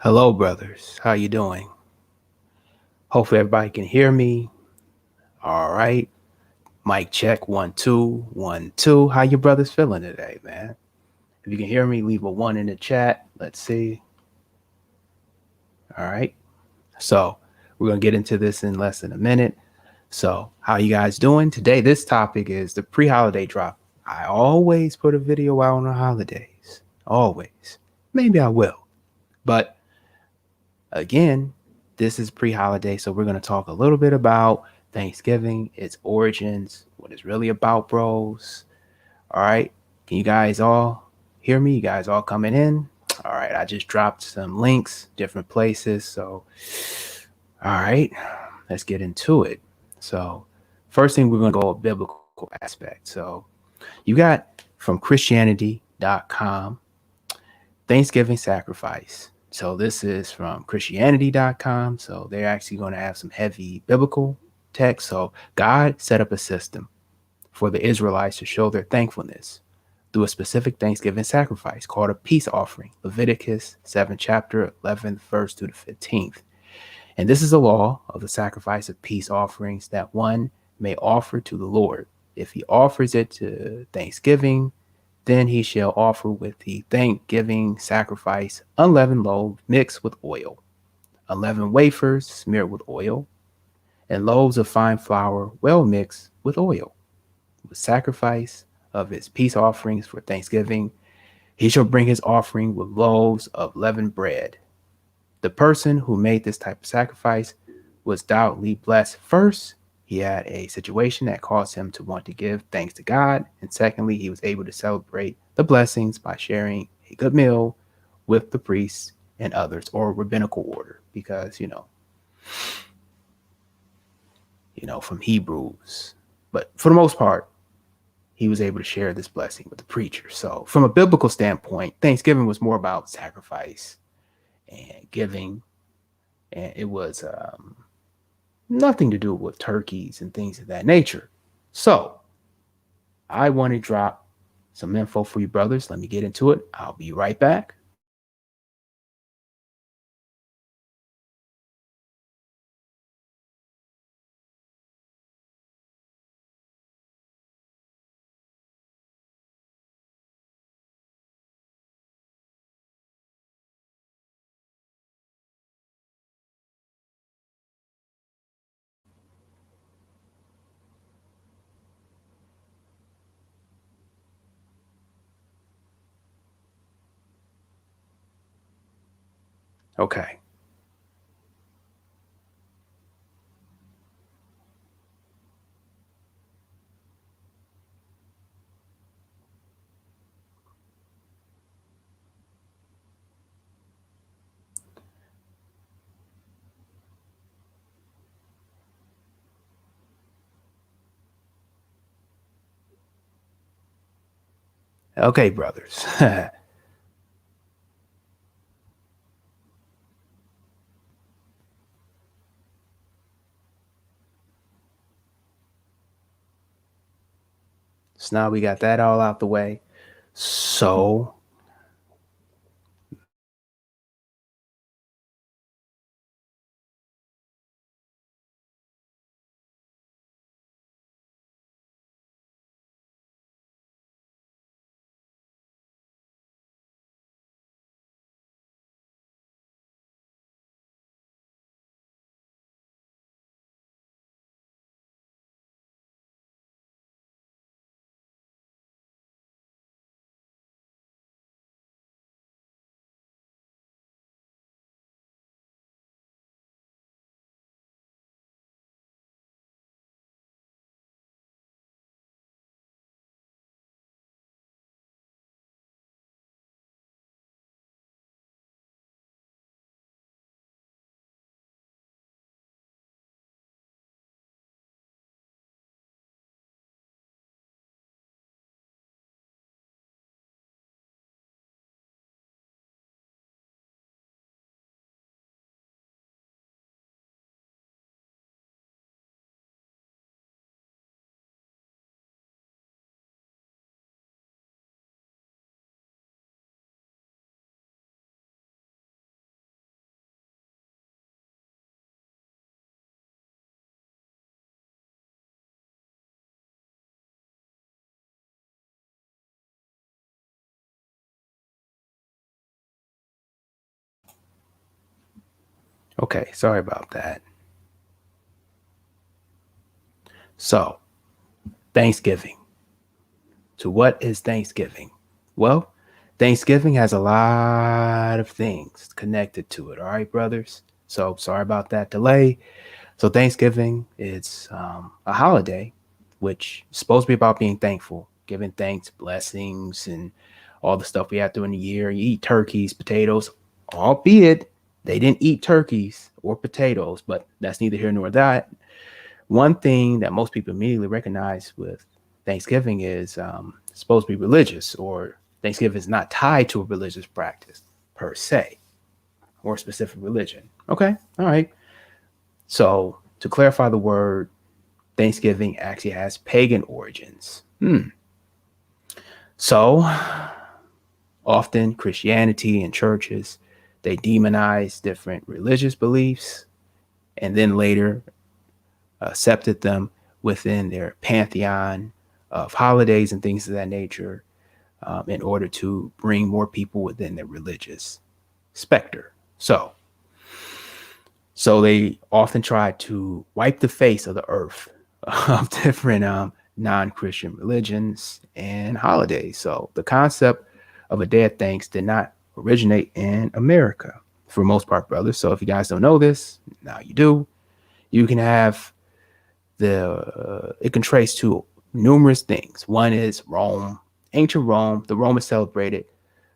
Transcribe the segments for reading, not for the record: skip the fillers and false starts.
Hello, brothers. How you doing? Hopefully everybody can hear me. All right. Mic check. 1 2 1 2. How you brothers feeling today, man? If you can hear me, leave a one in the chat. Let's see. All right. So we're gonna get into this in less than a minute. So how you guys doing today? This topic is the pre-holiday drop. I always put a video out on the holidays. Always. Maybe I will, but again, this is pre-holiday, so we're going to talk a little bit about Thanksgiving, its origins, what it's really about, bros. All right. Can you guys all hear me? You guys all coming in? All right. I just dropped some links, different places. So, all right, let's get into it. So, first thing we're going to go a biblical aspect. So, you got from Christianity.com Thanksgiving sacrifice. So this is from Christianity.com. So they're actually going to have some heavy biblical text. So God set up a system for the Israelites to show their thankfulness through a specific Thanksgiving sacrifice called a peace offering. Leviticus 7 chapter 11th verse to the 15th. And this is the law of the sacrifice of peace offerings that one may offer to the Lord. If he offers it to Thanksgiving, then he shall offer with the thanksgiving sacrifice unleavened loaves mixed with oil, unleavened wafers smeared with oil, and loaves of fine flour well mixed with oil. With sacrifice of his peace offerings for thanksgiving, he shall bring his offering with loaves of leavened bread. The person who made this type of sacrifice was doubly blessed. First, he had a situation that caused him to want to give thanks to God. And secondly, he was able to celebrate the blessings by sharing a good meal with the priests and others, or rabbinical order, because, from Hebrews. But for the most part, he was able to share this blessing with the preacher. So, from a biblical standpoint, Thanksgiving was more about sacrifice and giving, and it was nothing to do with turkeys and things of that nature. So I want to drop some info for you brothers. Let me get into it. I'll be right back. Okay. Okay, brothers. So now we got that all out the way. So Okay, sorry about that. So, Thanksgiving. So, what is Thanksgiving? Well, Thanksgiving has a lot of things connected to it. All right, brothers. So, sorry about that delay. So, Thanksgiving is a holiday which is supposed to be about being thankful, giving thanks, blessings, and all the stuff we have during the year. You eat turkeys, potatoes, albeit they didn't eat turkeys or potatoes, but that's neither here nor that. One thing that most people immediately recognize with Thanksgiving is supposed to be religious, or Thanksgiving is not tied to a religious practice per se or a specific religion. Okay, all right. So to clarify the word, Thanksgiving actually has pagan origins. So often Christianity and churches, they demonize different religious beliefs and then later accepted them within their pantheon of holidays and things of that nature, in order to bring more people within their religious specter. So they often try to wipe the face of the earth of different non-Christian religions and holidays. So the concept of a day of thanks did not originate in America for the most part, brothers. So if you guys don't know this, now you do. You can have it can trace to numerous things. One is Rome, ancient Rome. The Romans celebrated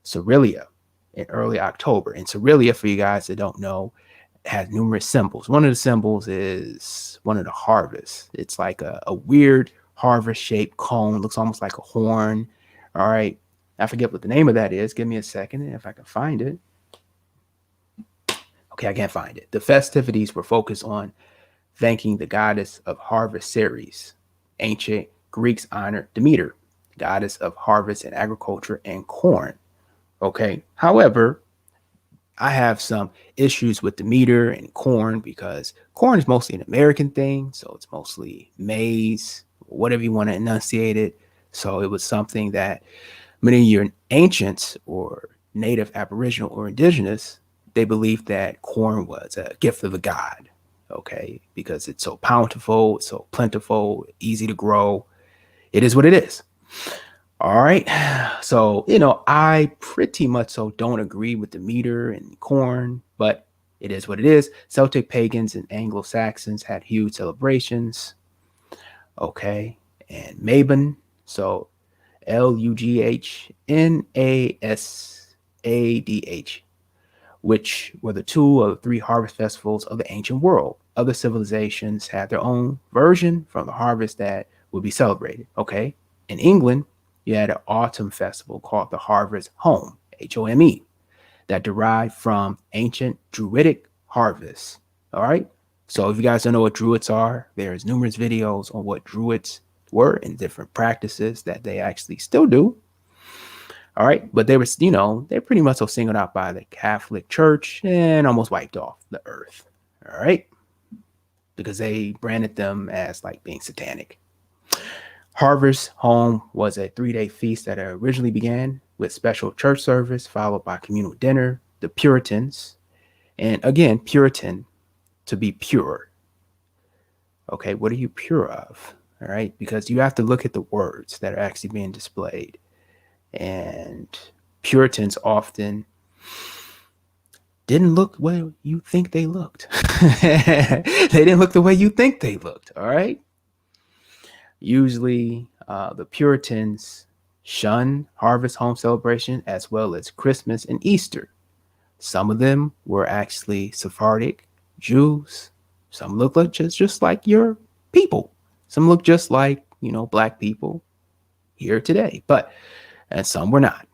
Cerilia in early October. And Cerilia, for you guys that don't know, has numerous symbols. One of the symbols is one of the harvests. It's like a weird harvest shaped cone, looks almost like a horn. All right. I forget what the name of that is. Give me a second if I can find it. Okay, I can't find it. The festivities were focused on thanking the goddess of harvest Ceres. Ancient Greeks honored Demeter, goddess of harvest and agriculture and corn. Okay. However, I have some issues with Demeter and corn because corn is mostly an American thing. So it's mostly maize, whatever you want to enunciate it. So it was something that many of your ancients or native aboriginal or indigenous, they believed that corn was a gift of the god. Okay. Because it's so bountiful, it's so plentiful, easy to grow. It is what it is. All right. So, I pretty much so don't agree with the meter and corn, but it is what it is. Celtic pagans and Anglo Saxons had huge celebrations. Okay. And Mabon. So LughnasAdh, which were the two of the three harvest festivals of the ancient world. Other civilizations had their own version from the harvest that would be celebrated. Okay. In England, you had an autumn festival called the Harvest Home, Home, that derived from ancient Druidic harvests. All right. So if you guys don't know what Druids are, there's numerous videos on what Druids were and different practices that they actually still do. All right. But they were, they're pretty much so singled out by the Catholic Church and almost wiped off the earth. All right. Because they branded them as like being satanic. Harvest Home was a 3-day feast that originally began with special church service followed by communal dinner. The Puritans, and again, Puritan, to be pure. Okay, what are you pure of? All right, because you have to look at the words that are actually being displayed. And Puritans often didn't look where you think they looked. They didn't look the way you think they looked. All right. Usually, the Puritans shunned harvest home celebration as well as Christmas and Easter. Some of them were actually Sephardic Jews. Some look like just like your people. Some look just like, black people here today. And some were not.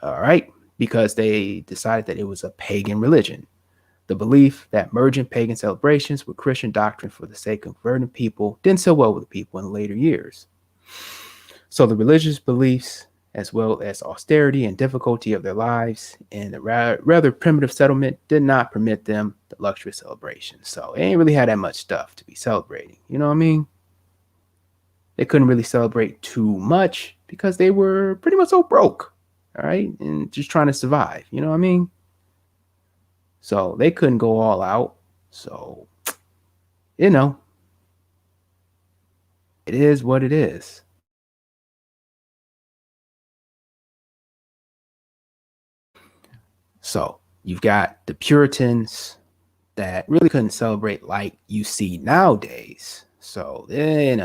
All right. Because they decided that it was a pagan religion. The belief that merging pagan celebrations with Christian doctrine for the sake of converting people didn't sit well with the people in later years. So the religious beliefs, as well as austerity and difficulty of their lives in the rather primitive settlement, did not permit them the luxurious celebrations. So they ain't really had that much stuff to be celebrating. You know what I mean? They couldn't really celebrate too much because they were pretty much so broke. All right. And just trying to survive. You know what I mean? So they couldn't go all out. So, you know, it is what it is. So, you've got the Puritans that really couldn't celebrate like you see nowadays. So, it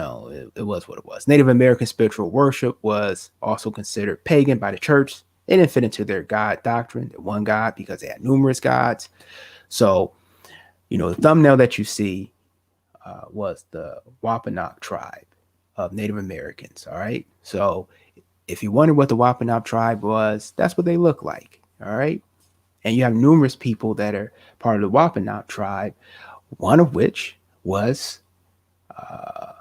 was what it was. Native American spiritual worship was also considered pagan by the church. It didn't fit into their God doctrine, their one God, because they had numerous gods. So, the thumbnail that you see was the Wampanoag tribe of Native Americans. All right. So, if you wonder what the Wampanoag tribe was, that's what they look like. All right. And you have numerous people that are part of the Wampanoag tribe, one of which was uh,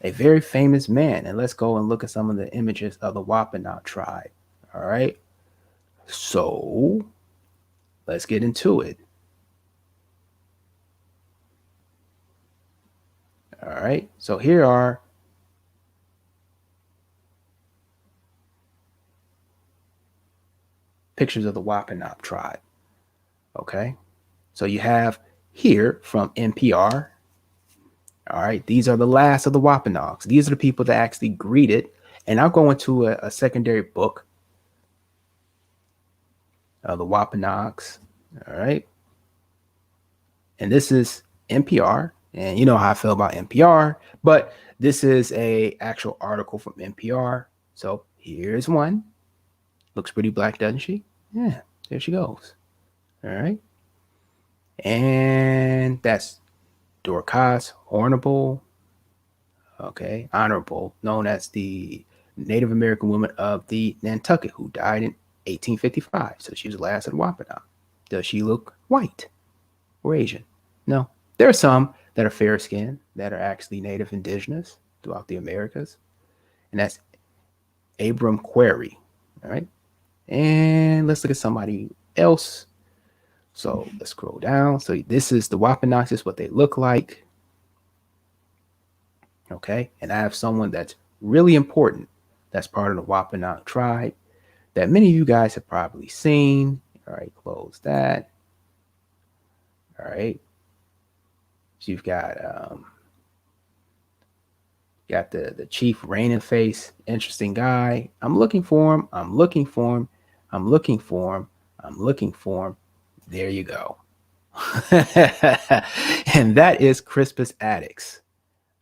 a very famous man. And let's go and look at some of the images of the Wampanoag tribe. All right. So let's get into it. All right. So here are pictures of the Wampanoag tribe. Okay. So you have here from NPR. All right. These are the last of the Wampanoags. These are the people that actually greeted. And I'll go into a secondary book of the Wampanoags. All right. And this is NPR. And you know how I feel about NPR, but this is a actual article from NPR. So here's one. Looks pretty black, doesn't she? Yeah, there she goes. All right. And that's Dorcas Honorable. Okay. Honorable, known as the Native American woman of the Nantucket who died in 1855. So she was the last of the Wampanoag. Does she look white or Asian? No. There are some that are fair skinned that are actually native indigenous throughout the Americas. And that's Abram Query. All right. And let's look at somebody else. So let's scroll down. So this is the Wampanoags, this is what they look like. Okay. And I have someone that's really important that's part of the Wampanoag tribe that many of you guys have probably seen. All right. Close that. All right. So you've got the chief reigning face, interesting guy. I'm looking for him. I'm looking for him. I'm looking for him. I'm looking for him. There you go. And that is Crispus Attucks.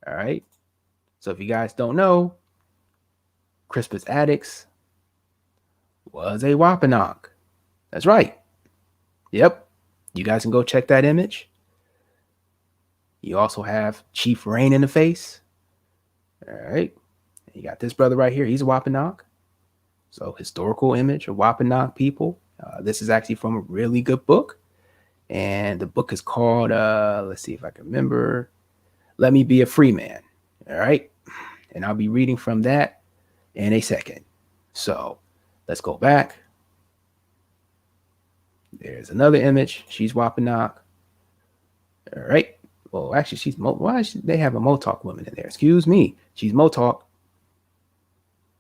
All right. So if you guys don't know, Crispus Attucks was a Wampanoag. That's right. Yep. You guys can go check that image. You also have Chief Rain in the face. All right. You got this brother right here. He's a Wampanoag. So historical image of Wampanoag people. This is actually from a really good book. And the book is called, let's see if I can remember, Let Me Be a Free Man. All right. And I'll be reading from that in a second. So let's go back. There's another image. She's Wampanoag. All right. Well, actually, why should they have a Motalk woman in there? Excuse me. She's Motalk.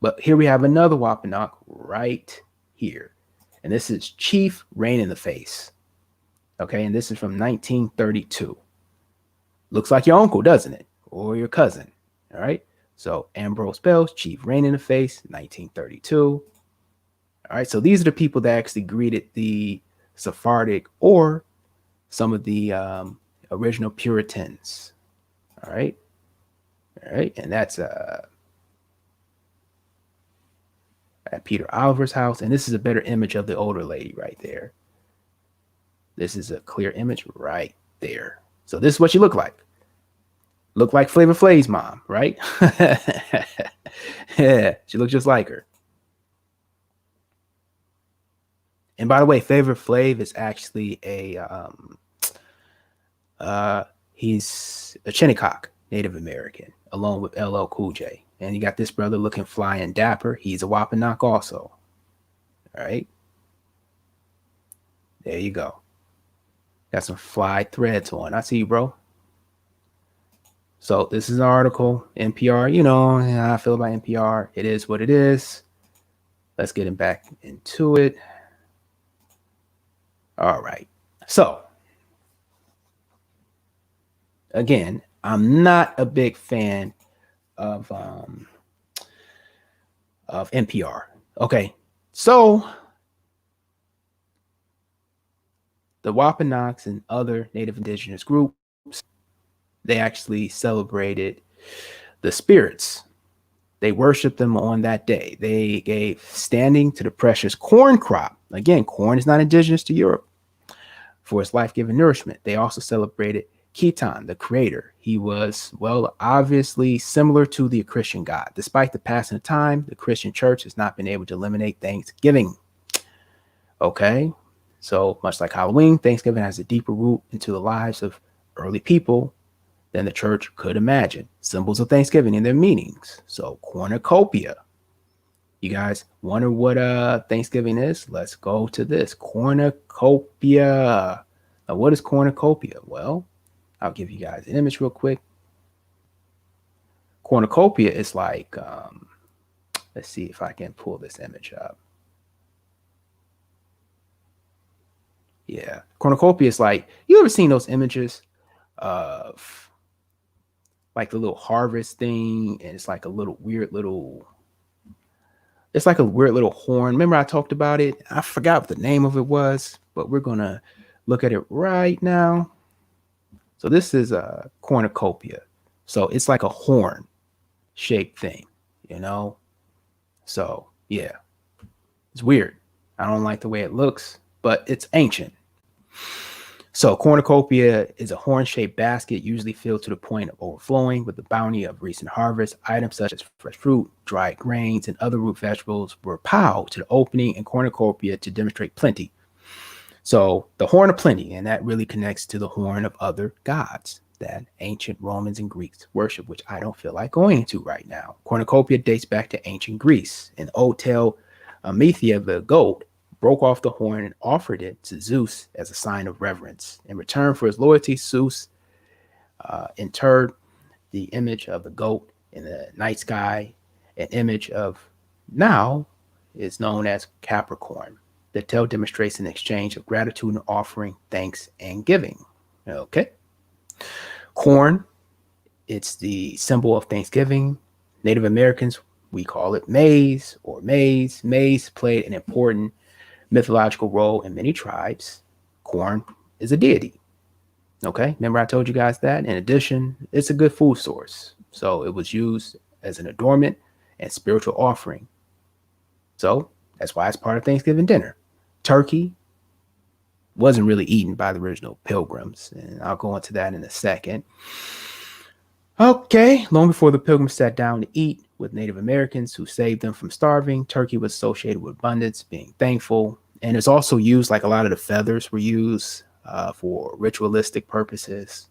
But here we have another Wampanoag right here. And this is Chief Rain in the Face. Okay. And this is from 1932. Looks like your uncle, doesn't it? Or your cousin. All right. So Ambrose Bell, Chief Rain in the Face, 1932. All right. So these are the people that actually greeted the Sephardic or some of the original Puritans. All right. All right. And that's at Peter Oliver's house. And this is a better image of the older lady right there. This is a clear image right there. So this is what she looked like. Looked like Flavor Flav's mom, right? Yeah, she looked just like her. And by the way, Flavor Flav is actually he's a Shinnecock Native American, along with LL Cool J. And you got this brother looking fly and dapper. He's a Wampanoag also. All right. There you go. Got some fly threads on. I see you, bro. So this is an article, NPR. You know how I feel about NPR. It is what it is. Let's get him back into it. All right. So Again, I'm not a big fan of NPR. Okay, so the Wampanoags and other Native Indigenous groups, they actually celebrated the spirits. They worshiped them on that day. They gave standing to the precious corn crop. Again, corn is not indigenous to Europe for its life giving nourishment. They also celebrated Keton, the creator. He was, well, obviously similar to the Christian God. Despite the passing of time, the Christian church has not been able to eliminate Thanksgiving. Okay, so much like Halloween, Thanksgiving has a deeper root into the lives of early people than the church could imagine. Symbols of Thanksgiving and their meanings. So cornucopia. You guys wonder what Thanksgiving is? Let's go to this. Cornucopia. Now, what is cornucopia? Well, I'll give you guys an image real quick. Cornucopia is like, let's see if I can pull this image up. Yeah, cornucopia is like, you ever seen those images of like the little harvest thing, and it's like a little weird little, it's like a weird little horn. Remember I talked about it? I forgot what the name of it was, but we're gonna look at it right now. So this is a cornucopia. So it's like a horn shaped thing, you know? So yeah, it's weird. I don't like the way it looks, but it's ancient. So cornucopia is a horn-shaped basket usually filled to the point of overflowing with the bounty of recent harvest. Items such as fresh fruit, dried grains, and other root vegetables were piled to the opening in cornucopia to demonstrate plenty. So the horn of plenty, and that really connects to the horn of other gods that ancient Romans and Greeks worship, which I don't feel like going into right now. Cornucopia dates back to ancient Greece. In the old tale, Amethea the goat broke off the horn and offered it to Zeus as a sign of reverence. In return for his loyalty, Zeus interred the image of the goat in the night sky. An image of now is known as Capricorn. The tale demonstrates an exchange of gratitude and offering, thanks, and giving. Okay. Corn, it's the symbol of Thanksgiving. Native Americans, we call it maize or maize. Maize played an important mythological role in many tribes. Corn is a deity. Okay, remember I told you guys that? In addition, it's a good food source. So it was used as an adornment and spiritual offering. So that's why it's part of Thanksgiving dinner. Turkey wasn't really eaten by the original pilgrims, and I'll go into that in a second. Okay, long before the pilgrims sat down to eat with Native Americans who saved them from starving, turkey was associated with abundance, being thankful, and it's also used like a lot of the feathers were used for ritualistic purposes.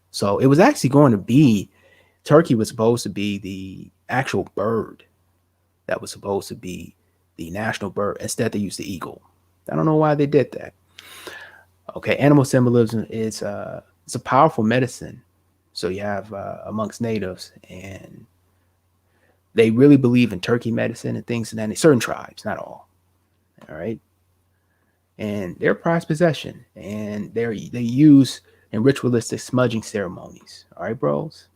So it was actually going to be, turkey was supposed to be the actual bird that was supposed to be the national bird. Instead, they used the eagle. I don't know why they did that. Okay, animal symbolism is it's a powerful medicine. So you have amongst natives, and they really believe in turkey medicine and things, and then certain tribes, not all. All right, and they're prized possession, and they use in ritualistic smudging ceremonies. All right, bros.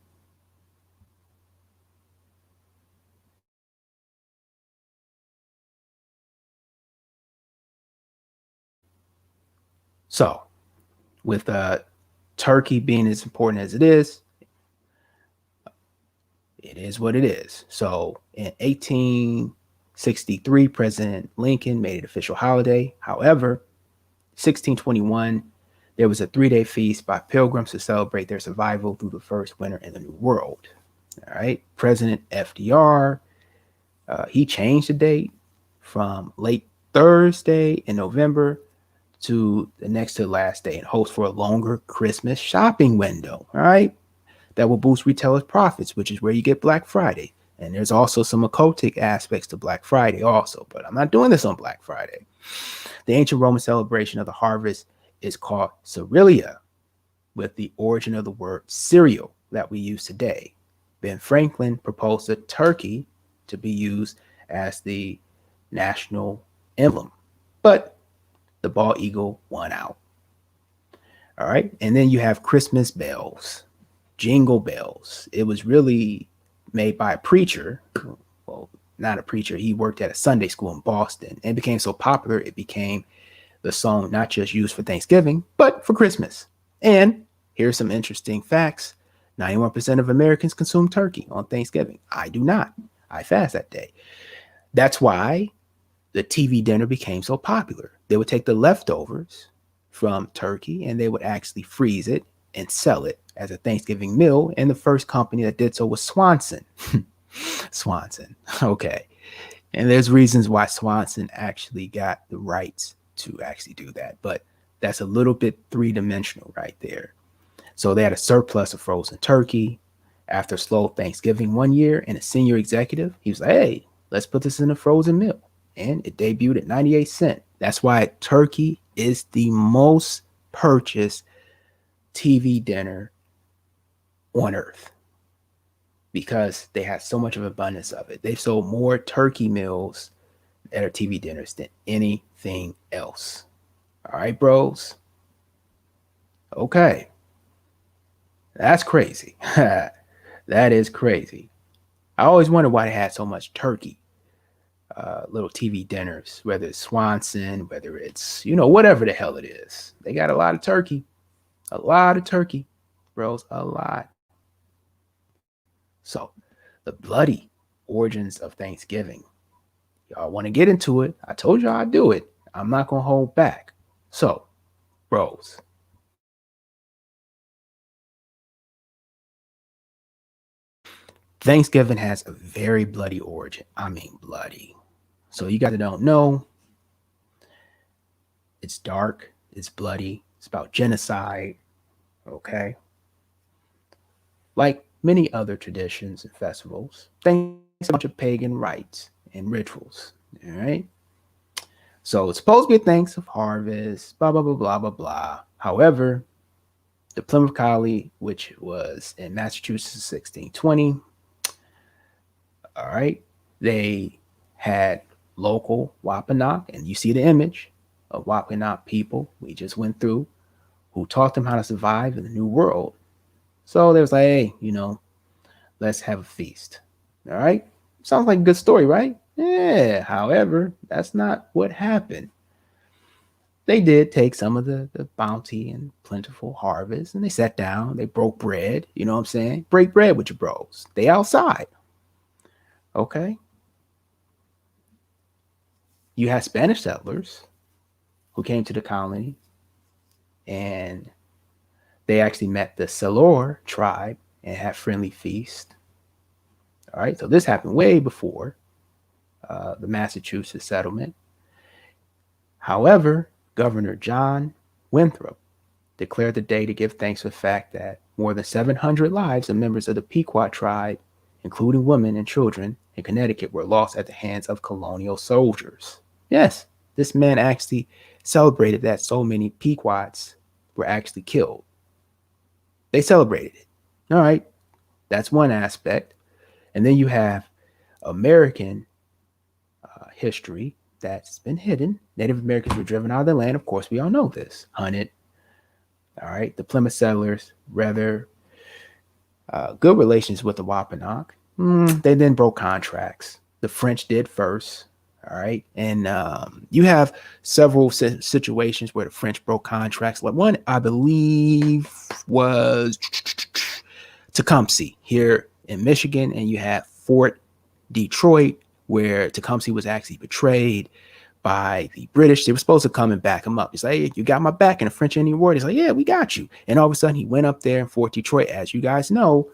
So with turkey being as important as it is what it is. So in 1863, President Lincoln made it official holiday. However, 1621, there was a 3-day feast by pilgrims to celebrate their survival through the first winter in the New World. All right. President FDR, he changed the date from late Thursday in November to the next to the last day and hopes for a longer Christmas shopping window. All right. That will boost retailers' profits, which is where you get Black Friday. And there's also some occultic aspects to Black Friday also, but I'm not doing this on Black Friday. The ancient Roman celebration of the harvest is called Cerealia, with the origin of the word cereal that we use today. Ben Franklin proposed a turkey to be used as the national emblem, but the bald eagle won out. All right. And then you have Christmas bells, jingle bells. It was really made by a preacher. Well, not a preacher. He worked at a Sunday school in Boston and became so popular, it became the song not just used for Thanksgiving, but for Christmas. And here's some interesting facts. 91% of Americans consume turkey on Thanksgiving. I do not. I fast that day. That's why the TV dinner became so popular. They would take the leftovers from turkey and they would actually freeze it and sell it as a Thanksgiving meal. And the first company that did so was Swanson. Swanson. Okay. And there's reasons why Swanson actually got the rights to actually do that. But that's a little bit three-dimensional right there. So they had a surplus of frozen turkey after slow Thanksgiving one year, and a senior executive, he was like, hey, let's put this in a frozen meal. And it debuted at 98 cents. That's why turkey is the most purchased TV dinner on earth, because they had so much of abundance of it. They've sold more turkey meals that are TV dinners than anything else. All right, bros. Okay. That's crazy. That is crazy. I always wondered why they had so much turkey. Little TV dinners, whether it's Swanson, whether it's, whatever the hell it is. They got a lot of turkey. A lot of turkey, bros. A lot. So, the bloody origins of Thanksgiving. Y'all want to get into it? I told y'all I'd do it. I'm not going to hold back. So, bros, Thanksgiving has a very bloody origin. I mean, bloody. So, you guys that don't know, it's dark, it's bloody, it's about genocide, okay? Like many other traditions and festivals, Thanksgiving is a bunch of pagan rites and rituals, all right? So, it's supposed to be a thanks of harvest, blah, blah, blah, blah, blah, blah. However, the Plymouth Colony, which was in Massachusetts in 1620, all right, they had local Wampanoag, and you see the image of Wampanoag people we just went through, who taught them how to survive in the New World. So they was like, hey, let's have a feast. All right, sounds like a good story, right? Yeah. However, that's not what happened. They did take some of the bounty and plentiful harvest, and they sat down, they broke bread. You know what I'm saying? Break bread with your bros. They outside. Okay. You had Spanish settlers who came to the colony, and they actually met the Salor tribe and had friendly feast. All right. So this happened way before the Massachusetts settlement. However, Governor John Winthrop declared the day to give thanks for the fact that more than 700 lives of members of the Pequot tribe, including women and children in Connecticut, were lost at the hands of colonial soldiers. Yes, this man actually celebrated that so many Pequots were actually killed. They celebrated it. All right, that's one aspect. And then you have American history that's been hidden. Native Americans were driven out of their land. Of course, we all know this. Hunted. All right. The Plymouth settlers, rather good relations with the Wampanoag. They then broke contracts. The French did first. All right. And you have several situations where the French broke contracts. Like one, I believe, was Tecumseh here in Michigan. And you have Fort Detroit, where Tecumseh was actually betrayed by the British. They were supposed to come and back him up. He's like, hey, you got my back in the French Indian War. He's like, yeah, we got you. And all of a sudden he went up there in Fort Detroit. As you guys know,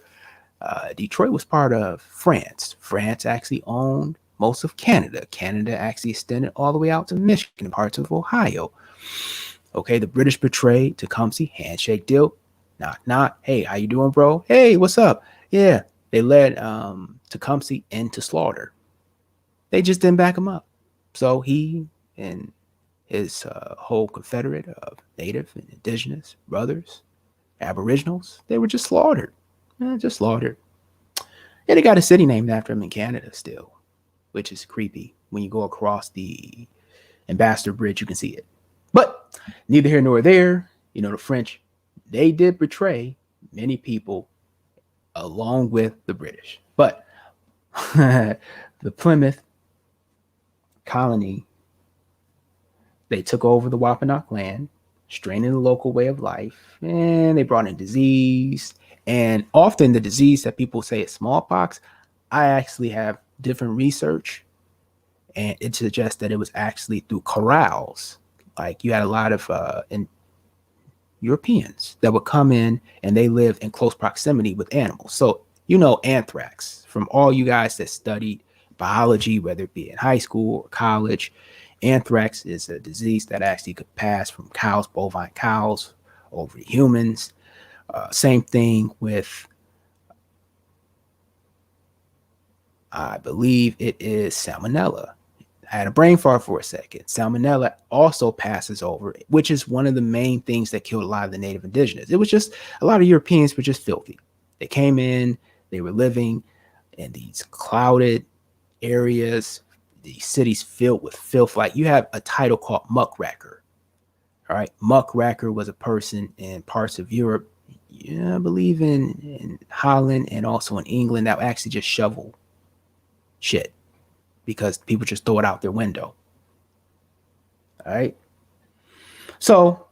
Detroit was part of France. France actually owned most of Canada. Canada actually extended all the way out to Michigan, parts of Ohio. Okay, the British betrayed Tecumseh, handshake deal, knock, knock. Hey, how you doing, bro? Hey, what's up? Yeah, they led Tecumseh into slaughter. They just didn't back him up. So he and his whole confederate of native and indigenous brothers, aboriginals, they were just slaughtered. Just slaughtered. Yeah, they got a city named after him in Canada still, which is creepy. When you go across the Ambassador Bridge, you can see it. But neither here nor there. The French they did betray many people along with the British. But the Plymouth colony, they took over the Wampanoag land, straining the local way of life, and they brought in disease. And often the disease that people say is smallpox, I actually have different research, and it suggests that it was actually through corrals. Like you had a lot of Europeans that would come in and they lived in close proximity with animals. So, anthrax, from all you guys that studied biology, whether it be in high school or college, anthrax is a disease that actually could pass from cows, bovine cows, over to humans. Same thing with, I believe it is salmonella. I had a brain fart for a second. Salmonella also passes over, which is one of the main things that killed a lot of the native indigenous. It was just a lot of Europeans were just filthy. They came in, they were living in these clouded areas, these cities filled with filth. Like you have a title called muckracker. All right. Muckracker was a person in parts of Europe, yeah, I believe in Holland and also in England, that would actually just shovel shit because people just throw it out their window. All right. So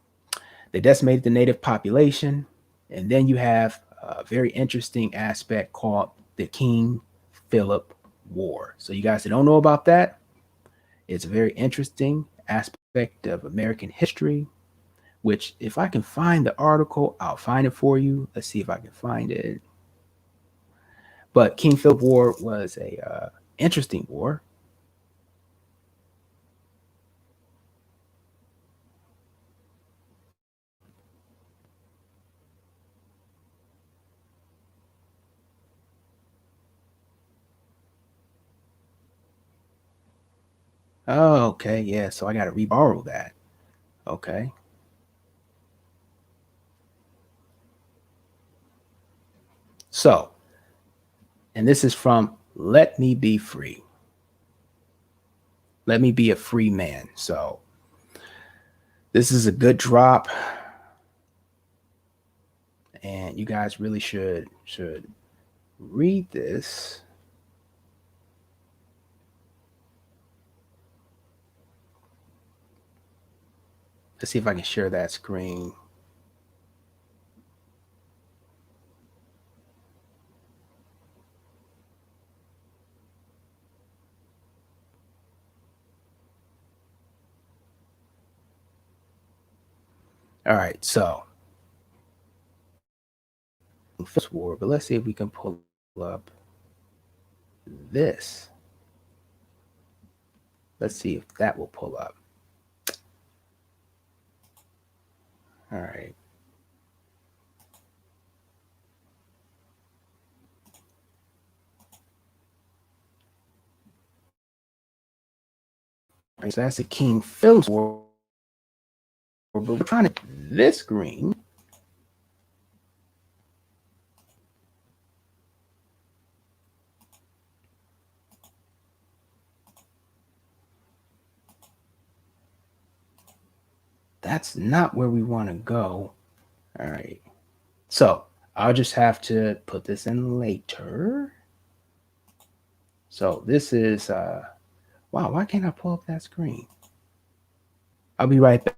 they decimated the native population. And then you have a very interesting aspect called the King Philip War. So you guys that don't know about that, it's a very interesting aspect of American history, which if I can find the article, I'll find it for you. Let's see if I can find it. But King Philip War was a interesting war. Oh, okay, yeah. So I got to reborrow that. Okay. So, and this is from Let Me Be Free. Let Me Be a Free Man. So, this is a good drop, and you guys really should read this. Let's see if I can share that screen. All right, so first war, but let's see if we can pull up this. Let's see if that will pull up. All right. All right, so that's the King Philip War, but we're trying to this screen. That's not where we want to go. All right. So I'll just have to put this in later. So this is wow, why can't I pull up that screen? I'll be right back.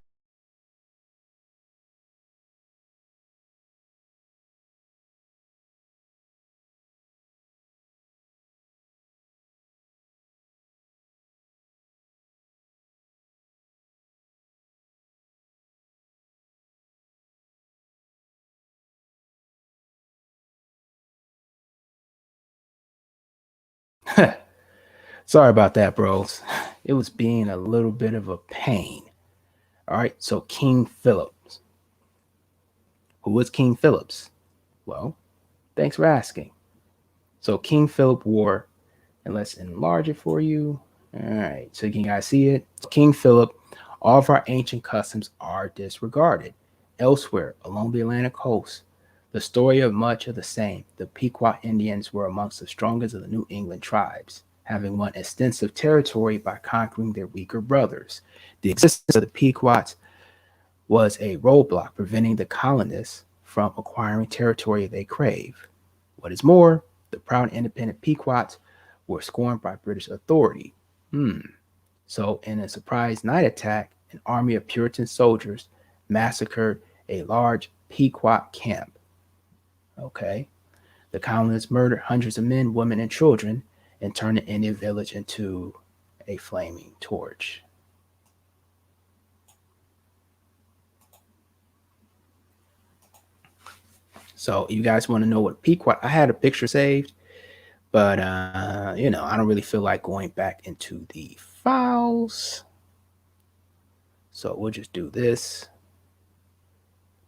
Sorry about that, bros. It was being a little bit of a pain. All right, so King Philips. Who was King Philips? Well, thanks for asking. So King Philip War, and let's enlarge it for you. All right, so can you guys see it? King Philip, all of our ancient customs are disregarded. Elsewhere along the Atlantic coast, the story of much of the same. The Pequot Indians were amongst the strongest of the New England tribes, having won extensive territory by conquering their weaker brothers. The existence of the Pequots was a roadblock preventing the colonists from acquiring territory they crave. What is more, the proud independent Pequots were scorned by British authority. So, in a surprise night attack, an army of Puritan soldiers massacred a large Pequot camp. Okay. The colonists murdered hundreds of men, women, and children and turned the Indian village into a flaming torch. So, you guys want to know what Pequot? I had a picture saved, but I don't really feel like going back into the files. So we'll just do this.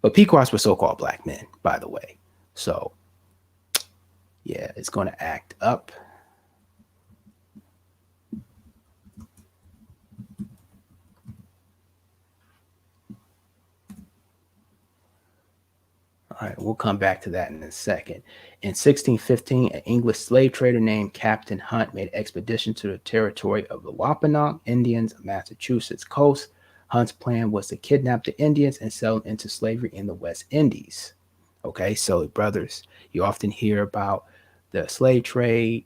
But Pequots were so-called black men, by the way. So yeah, it's going to act up. All right, we'll come back to that in a second. In 1615, an English slave trader named Captain Hunt made an expedition to the territory of the Wampanoag Indians of Massachusetts coast. Hunt's plan was to kidnap the Indians and sell them into slavery in the West Indies. Okay, so brothers, you often hear about the slave trade.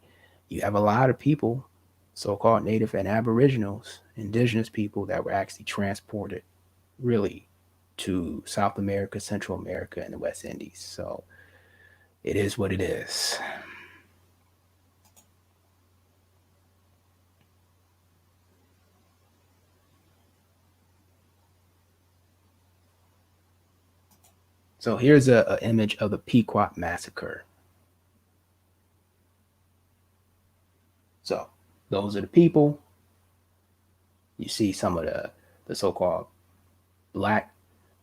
You have a lot of people, so-called native and aboriginals, indigenous people that were actually transported really to South America, Central America, and the West Indies. So it is what it is. So here's a image of the Pequot massacre. So those are the people. You see some of the so-called black,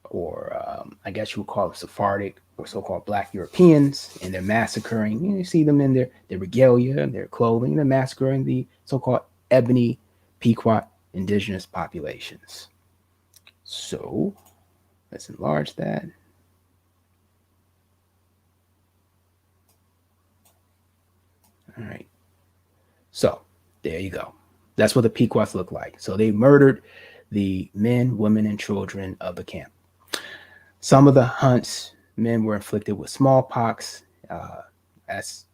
or I guess you would call it Sephardic or so-called black Europeans, and they're massacring. You see them in their regalia and their clothing. They're massacring the so-called ebony Pequot indigenous populations. So let's enlarge that. All right. So there you go. That's what the Pequots look like. So they murdered the men, women, and children of the camp. Some of the Hunt's men were inflicted with smallpox. That's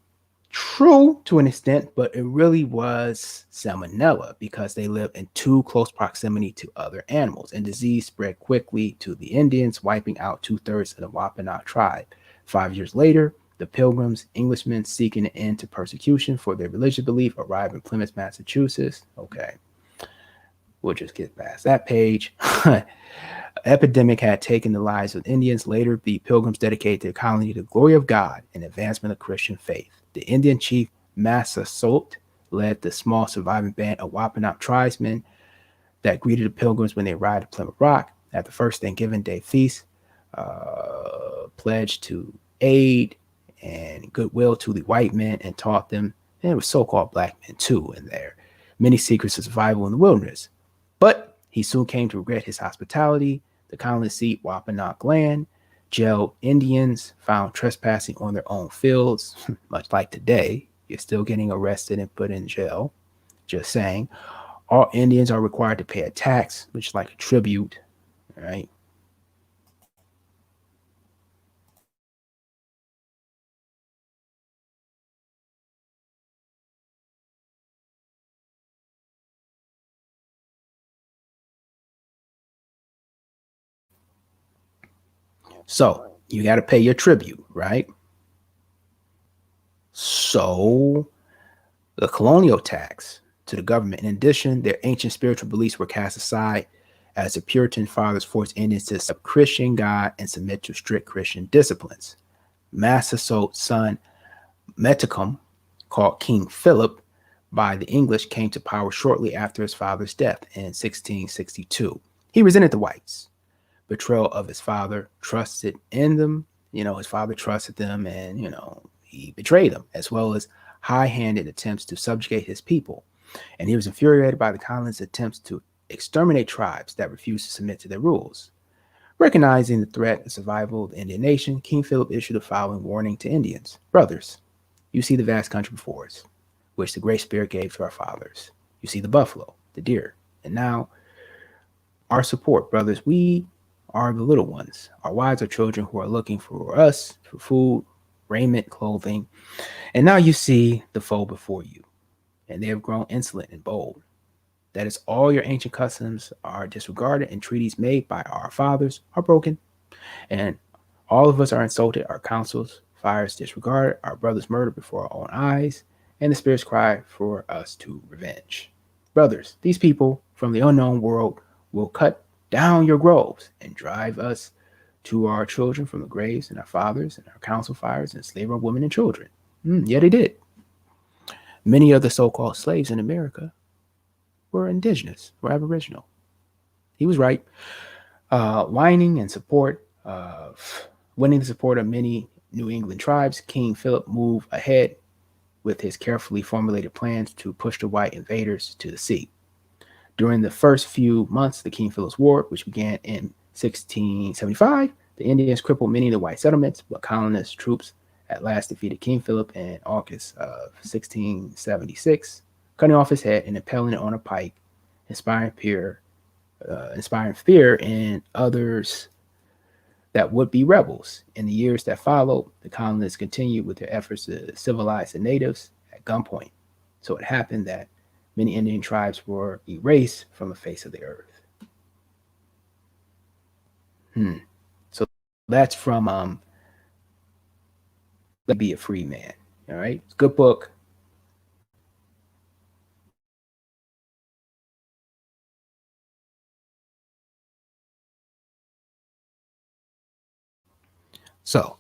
true to an extent, but it really was salmonella because they lived in too close proximity to other animals, and disease spread quickly to the Indians, wiping out 2/3 of the Wampanoag tribe. 5 years later, the Pilgrims, Englishmen seeking an end to persecution for their religious belief, arrived in Plymouth, Massachusetts. Okay, we'll just get past that page. Epidemic had taken the lives of Indians. Later, the Pilgrims dedicated their colony to the glory of God and advancement of Christian faith. The Indian chief Massasoit led the small surviving band of Wampanoag tribesmen that greeted the Pilgrims when they arrived at Plymouth Rock. At the first Thanksgiving Day feast, pledged to aid and goodwill to the white men and taught them, and it was so-called black men too in there, many secrets of survival in the wilderness. But he soon came to regret his hospitality. The colony seat, Wampanoag land, jailed Indians found trespassing on their own fields. Much like today, you're still getting arrested and put in jail. Just saying. All Indians are required to pay a tax, which is like a tribute, right? So you got to pay your tribute, right? So the colonial tax to the government. In addition, their ancient spiritual beliefs were cast aside as the Puritan fathers forced Indians to accept Christian God and submit to strict Christian disciplines. Massasoit's son Metacom, called King Philip by the English, came to power shortly after his father's death in 1662. He resented the whites' betrayal of his father, trusted in them. His father trusted them, and he betrayed them, as well as high-handed attempts to subjugate his people. And he was infuriated by the colonists' attempts to exterminate tribes that refused to submit to their rules. Recognizing the threat and survival of the Indian nation, King Philip issued the following warning to Indians: brothers, you see the vast country before us, which the Great Spirit gave to our fathers. You see the buffalo, the deer, and now our support, brothers. We are the little ones. Our wives are children who are looking for us for food, raiment, clothing. And now you see the foe before you, and they have grown insolent and bold. That is, all your ancient customs are disregarded, and treaties made by our fathers are broken. And all of us are insulted, our counsels, fires disregarded, our brothers murdered before our own eyes, and the spirits cry for us to revenge. Brothers, these people from the unknown world will cut down your groves and drive us to our children from the graves and our fathers and our council fires and slave our women and children. Yeah, they did. Many of the so-called slaves in America were indigenous, were aboriginal. He was right. Whining and support of winning the support of many New England tribes, King Philip moved ahead with his carefully formulated plans to push the white invaders to the sea. During the first few months of the King Philip's War, which began in 1675, the Indians crippled many of the white settlements, but colonist troops at last defeated King Philip in August of 1676, cutting off his head and impaling it on a pike, inspiring fear in others that would be rebels. In the years that followed, the colonists continued with their efforts to civilize the natives at gunpoint. So it happened that many Indian tribes were erased from the face of the earth. So that's from Let Me Be a Free Man. All right, it's a good book. So,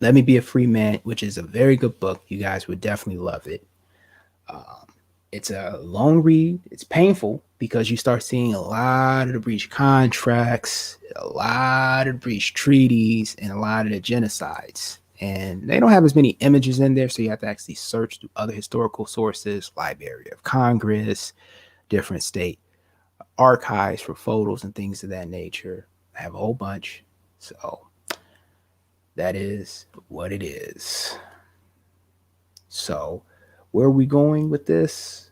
Let Me Be a Free Man, which is a very good book. You guys would definitely love it. It's a long read. It's painful because you start seeing a lot of the breach contracts, a lot of breach treaties, and a lot of the genocides. And they don't have as many images in there, so you have to actually search through other historical sources, Library of Congress, different state archives for photos and things of that nature. I have a whole bunch. So that is what it is. So where are we going with this?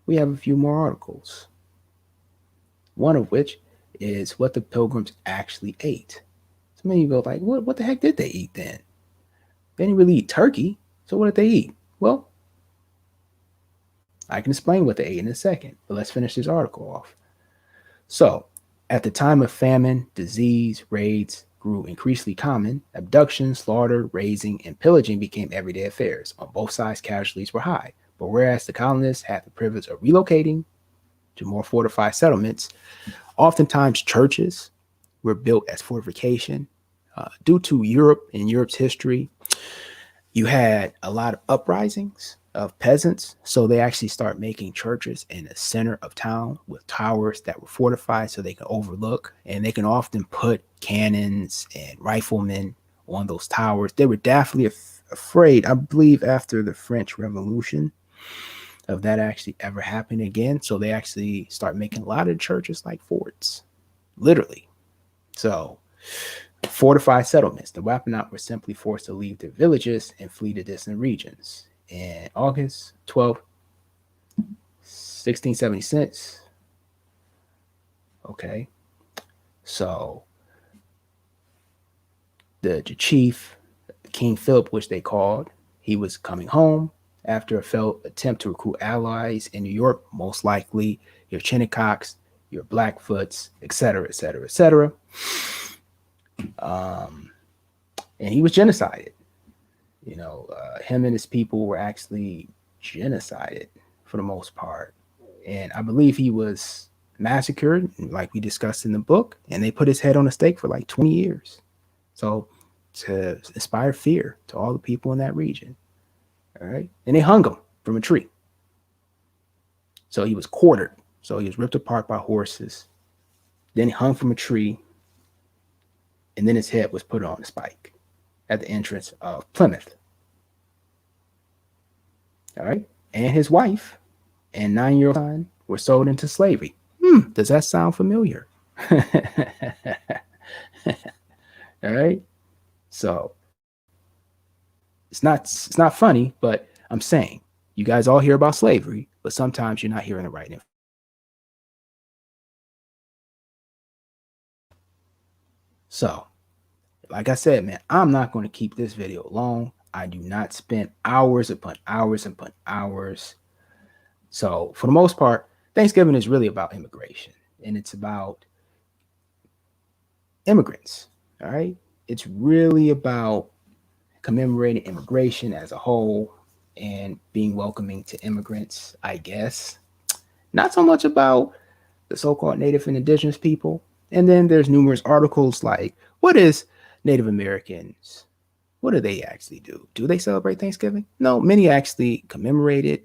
We have a few more articles. One of which is what the pilgrims actually ate. So many go like, what the heck did they eat then? They didn't really eat turkey. So what did they eat? Well, I can explain what they ate in a second, but let's finish this article off. So, at the time of famine, disease, raids grew increasingly common. Abduction, slaughter, raising, and pillaging became everyday affairs. On both sides, casualties were high. But whereas the colonists had the privilege of relocating to more fortified settlements, oftentimes churches were built as fortification. Due to Europe and Europe's history, you had a lot of uprisings of peasants. So they actually start making churches in the center of town with towers that were fortified so they can overlook. And they can often put cannons and riflemen on those towers. They were definitely afraid, I believe, after the French Revolution, of that actually ever happening again. So they actually start making a lot of churches like forts, literally. So fortified settlements. The Wampanoag were simply forced to leave their villages and flee to distant regions. In August 12th, 1676. Okay. So the chief, King Philip, which they called, he was coming home after a failed attempt to recruit allies in New York, most likely your Chinnecocks, your Blackfoots, etc., etc., etc. And he was genocided. Him and his people were actually genocided for the most part. And I believe he was massacred, like we discussed in the book, and they put his head on a stake for like 20 years. So to inspire fear to all the people in that region. All right. And they hung him from a tree. So he was quartered. So he was ripped apart by horses. Then he hung from a tree. And then his head was put on a spike at the entrance of Plymouth. All right. And his wife and 9-year-old son were sold into slavery. Does that sound familiar? All right. So it's not funny, but I'm saying you guys all hear about slavery, but sometimes you're not hearing the right info. So, like I said, man, I'm not going to keep this video long. I do not spend hours upon hours upon hours. So, for the most part, Thanksgiving is really about immigration, and it's about immigrants. All right. It's really about commemorating immigration as a whole and being welcoming to immigrants, I guess. Not so much about the so-called Native and Indigenous people. And then there's numerous articles like, what is Native Americans? What do they actually do? Do they celebrate Thanksgiving? No, many actually commemorate it.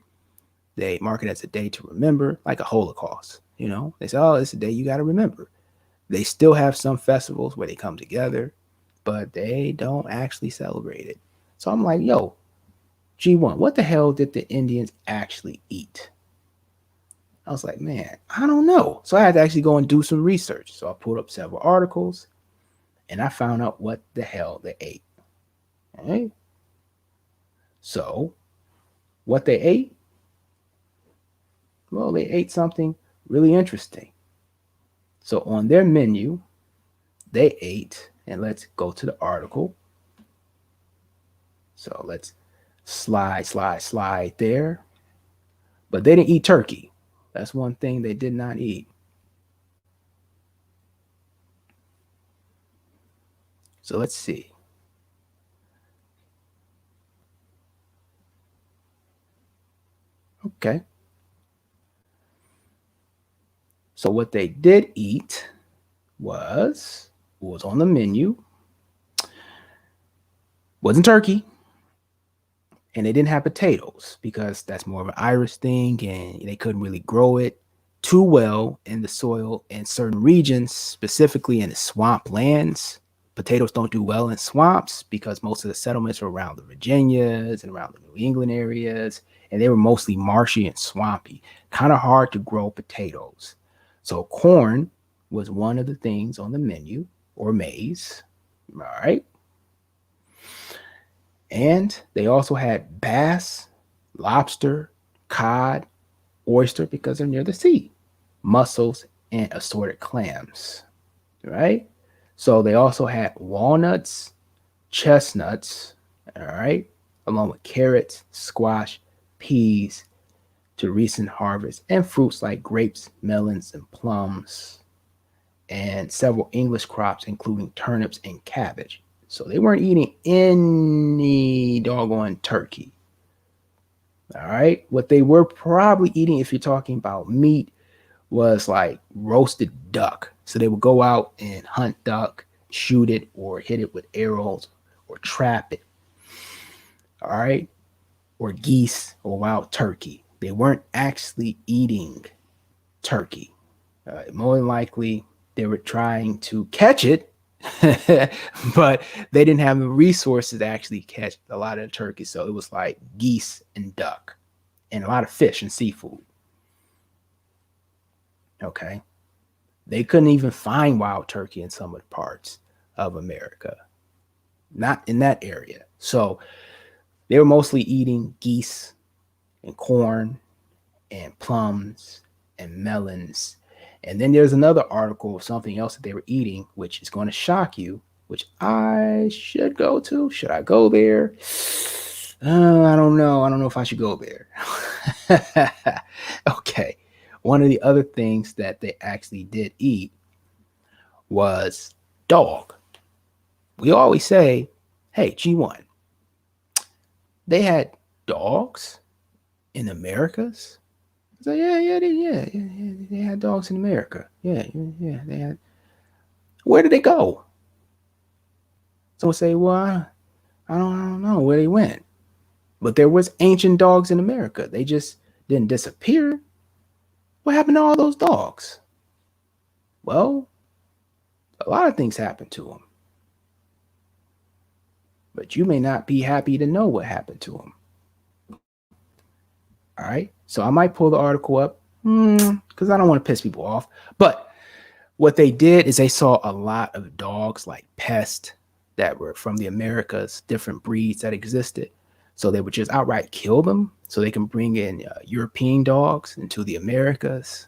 They mark it as a day to remember, like a Holocaust. You know, they say, oh, it's a day you got to remember. They still have some festivals where they come together, but they don't actually celebrate it. So I'm like, yo, G1, what the hell did the Indians actually eat? I was like, man, I don't know. So I had to actually go and do some research. So I pulled up several articles and I found out what the hell they ate. Okay. So what they ate? Well, they ate something really interesting. So on their menu, they ate, and let's go to the article. So let's slide there. But they didn't eat turkey. That's one thing they did not eat. So let's see. Okay. So what they did eat was on the menu. Wasn't turkey. And they didn't have potatoes because that's more of an Irish thing and they couldn't really grow it too well in the soil in certain regions, specifically in the swamp lands. Potatoes don't do well in swamps because most of the settlements are around the Virginias and around the New England areas, and they were mostly marshy and swampy, kind of hard to grow potatoes. So corn was one of the things on the menu, or maize. All right. And they also had bass, lobster, cod, oyster because they're near the sea, mussels, and assorted clams. Right? So they also had walnuts, chestnuts, all right, along with carrots, squash, peas to recent harvest, and fruits like grapes, melons, and plums, and several English crops, including turnips and cabbage. So they weren't eating any doggone turkey. All right. What they were probably eating, if you're talking about meat, was like roasted duck. So they would go out and hunt duck, shoot it, or hit it with arrows, or trap it. All right. Or geese or wild turkey. They weren't actually eating turkey. More than likely, they were trying to catch it, but they didn't have the resources to actually catch a lot of the turkey. So it was like geese and duck and a lot of fish and seafood. Okay. They couldn't even find wild turkey in some of the parts of America, not in that area. So they were mostly eating geese and corn and plums and melons. And then there's another article of something else that they were eating, which is going to shock you, which I should go to. Should I go there? I don't know. I don't know if I should go there. Okay. One of the other things that they actually did eat was dog. We always say, hey, G1, they had dogs in Americas. So yeah, they had dogs in America. Yeah, they had. Where did they go? Someone say, well, I don't know where they went. But there was ancient dogs in America. They just didn't disappear. What happened to all those dogs? Well, a lot of things happened to them. But you may not be happy to know what happened to them. All right. So I might pull the article up because I don't want to piss people off. But what they did is they saw a lot of dogs like pests that were from the Americas, different breeds that existed. So they would just outright kill them so they can bring in European dogs into the Americas.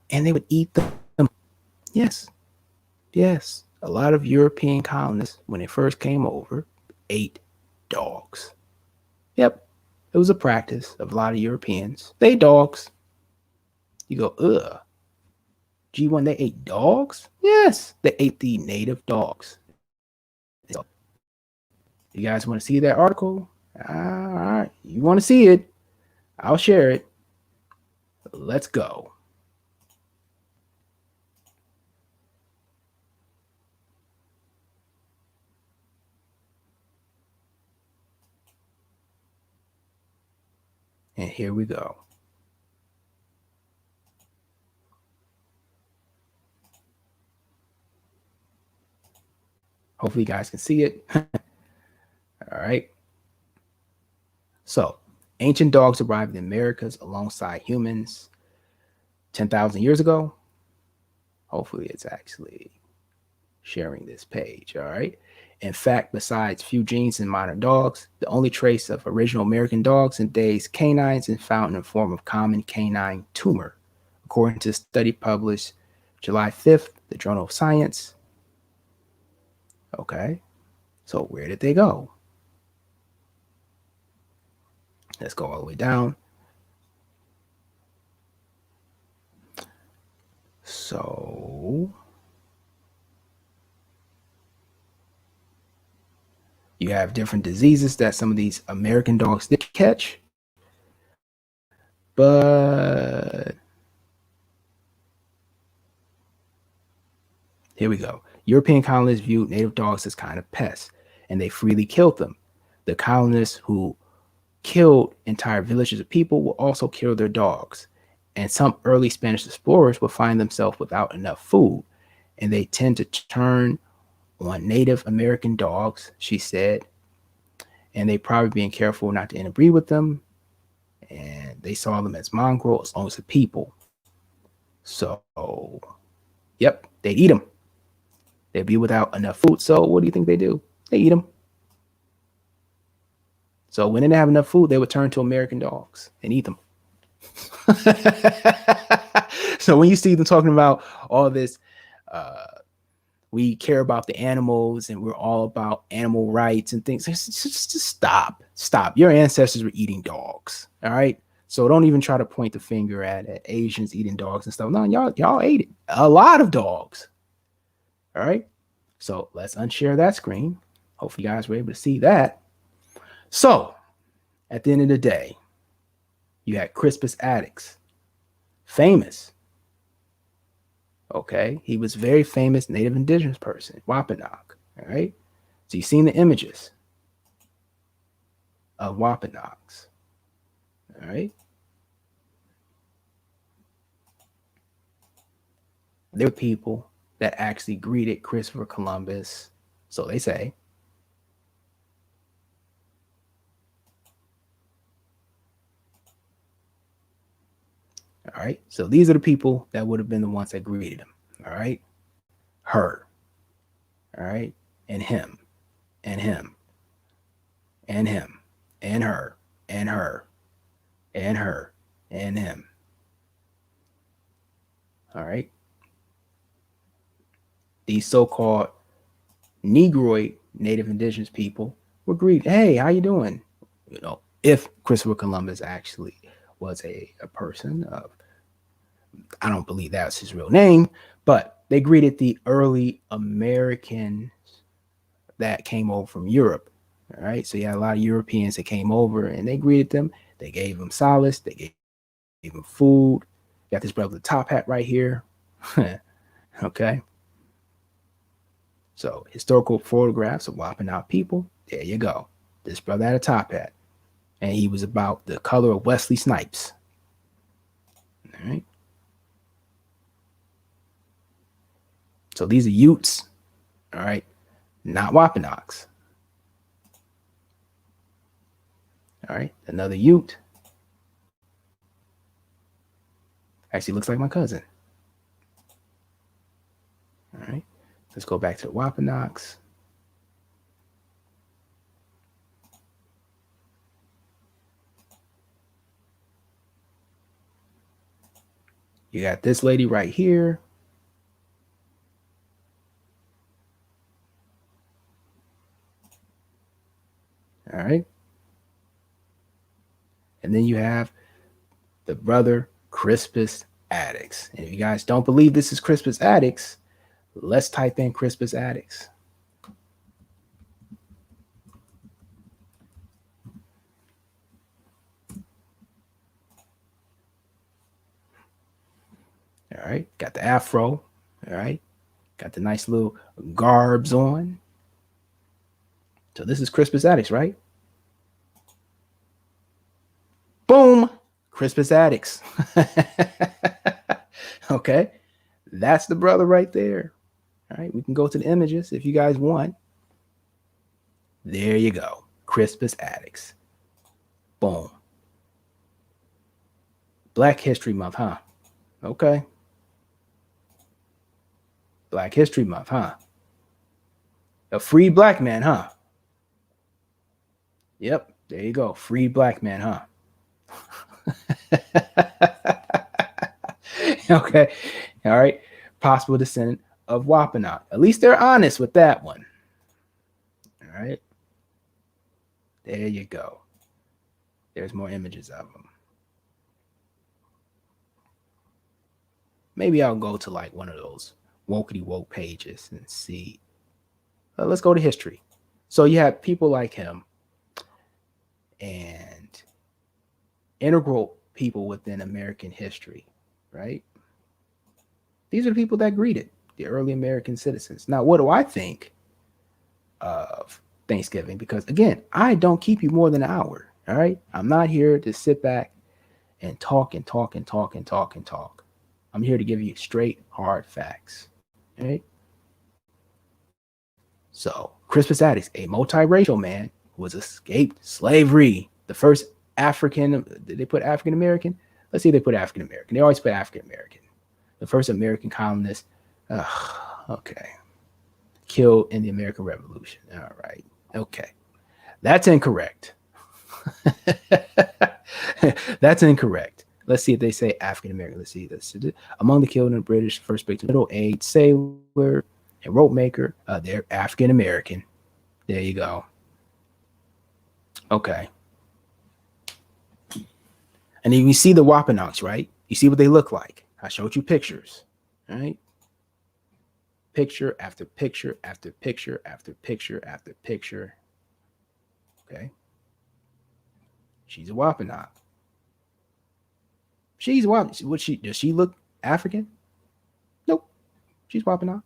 And they would eat them. Yes. Yes. A lot of European colonists, when they first came over, ate dogs. Yep, it was a practice of a lot of Europeans. They ate dogs. You go, ugh. G1, they ate dogs? Yes, they ate the native dogs. So, you guys want to see that article? All right, you want to see it? I'll share it. Let's go. And here we go. Hopefully, you guys can see it. All right. So, ancient dogs arrived in the Americas alongside humans 10,000 years ago. Hopefully, it's actually sharing this page. All right. In fact, besides few genes in modern dogs, the only trace of original American dogs and days canines is found in the form of common canine tumor, according to a study published July 5th, the Journal of Science. Okay. So, where did they go? Let's go all the way down. So, you have different diseases that some of these American dogs did catch. But here we go. European colonists viewed native dogs as kind of pests, and they freely killed them. The colonists who killed entire villages of people will also kill their dogs. And some early Spanish explorers will find themselves without enough food, and they tend to turn on Native American dogs, she said, and they probably being careful not to interbreed with them. And they saw them as mongrel as long as the people. So, yep, they'd eat them. They'd be without enough food. So, what do you think they do? They eat them. So, when they didn't have enough food, they would turn to American dogs and eat them. So, when you see them talking about all this, uh, we care about the animals and we're all about animal rights and things. Just stop. Stop. Your ancestors were eating dogs. All right. So don't even try to point the finger at Asians eating dogs and stuff. No, y'all ate it. A lot of dogs. All right. So let's unshare that screen. Hopefully you guys were able to see that. So at the end of the day, you had Crispus Attucks, famous. Okay. He was very famous native indigenous person, Wampanoag. All right. So you've seen the images of Wampanoags. All right. There were people that actually greeted Christopher Columbus, so they say. All right. So these are the people that would have been the ones that greeted him. All right. Her. All right. And him. And him. And him. And her. And her. And her. And him. All right. These so-called Negroid Native Indigenous people were greeted. Hey, how you doing? You know, if Christopher Columbus actually was a person of, I don't believe that's his real name, but they greeted the early Americans that came over from Europe. All right. So you had a lot of Europeans that came over and they greeted them. They gave them solace. They gave them food. Got this brother with the top hat right here. Okay. So historical photographs of Wampanoag people. There you go. This brother had a top hat. And he was about the color of Wesley Snipes. All right. So these are Utes. All right. Not Wampanoags. All right. Another Ute. Actually looks like my cousin. All right. Let's go back to the Wampanoags. You got this lady right here. And then you have the brother Crispus Attucks. And if you guys don't believe this is Crispus Attucks, let's type in Crispus Attucks. All right, got the afro. All right, got the nice little garbs on. So this is Crispus Attucks, right? Boom, Crispus Attucks. Okay, that's the brother right there. All right, we can go to the images if you guys want. There you go, Crispus Attucks. Boom. Black History Month, huh? Okay. Black History Month, huh? A free black man, huh? Yep, there you go. Free black man, huh? Okay. All right. Possible descendant of Wampanoag. At least they're honest with that one. All right. There you go. There's more images of them. Maybe I'll go to like one of those wokety woke pages and see. Let's go to history. So you have people like him and integral people within American history, right? These are the people that greeted the early American citizens. Now, what do I think of Thanksgiving? Because again, I don't keep you more than an hour. All right. I'm not here to sit back and talk and talk and talk and talk and talk. I'm here to give you straight, hard facts. All right. So, Crispus Attucks, a multiracial man who was escaped slavery. The first African, did they put African American? Let's see if they put African American. They always put African American. The first American colonist, okay, killed in the American Revolution. All right. Okay. That's incorrect. That's incorrect. Let's see if they say African American. Let's see this. Among the killed in the British, first victim, middle-aged sailor and rope maker. They're African American. There you go. Okay. And then you see the Wampanoags, right? You see what they look like. I showed you pictures. All right. Picture after picture after picture after picture after picture. Okay. She's a Wampanoag. She's Wampanoag. Does she look African? Nope. She's Wampanoag.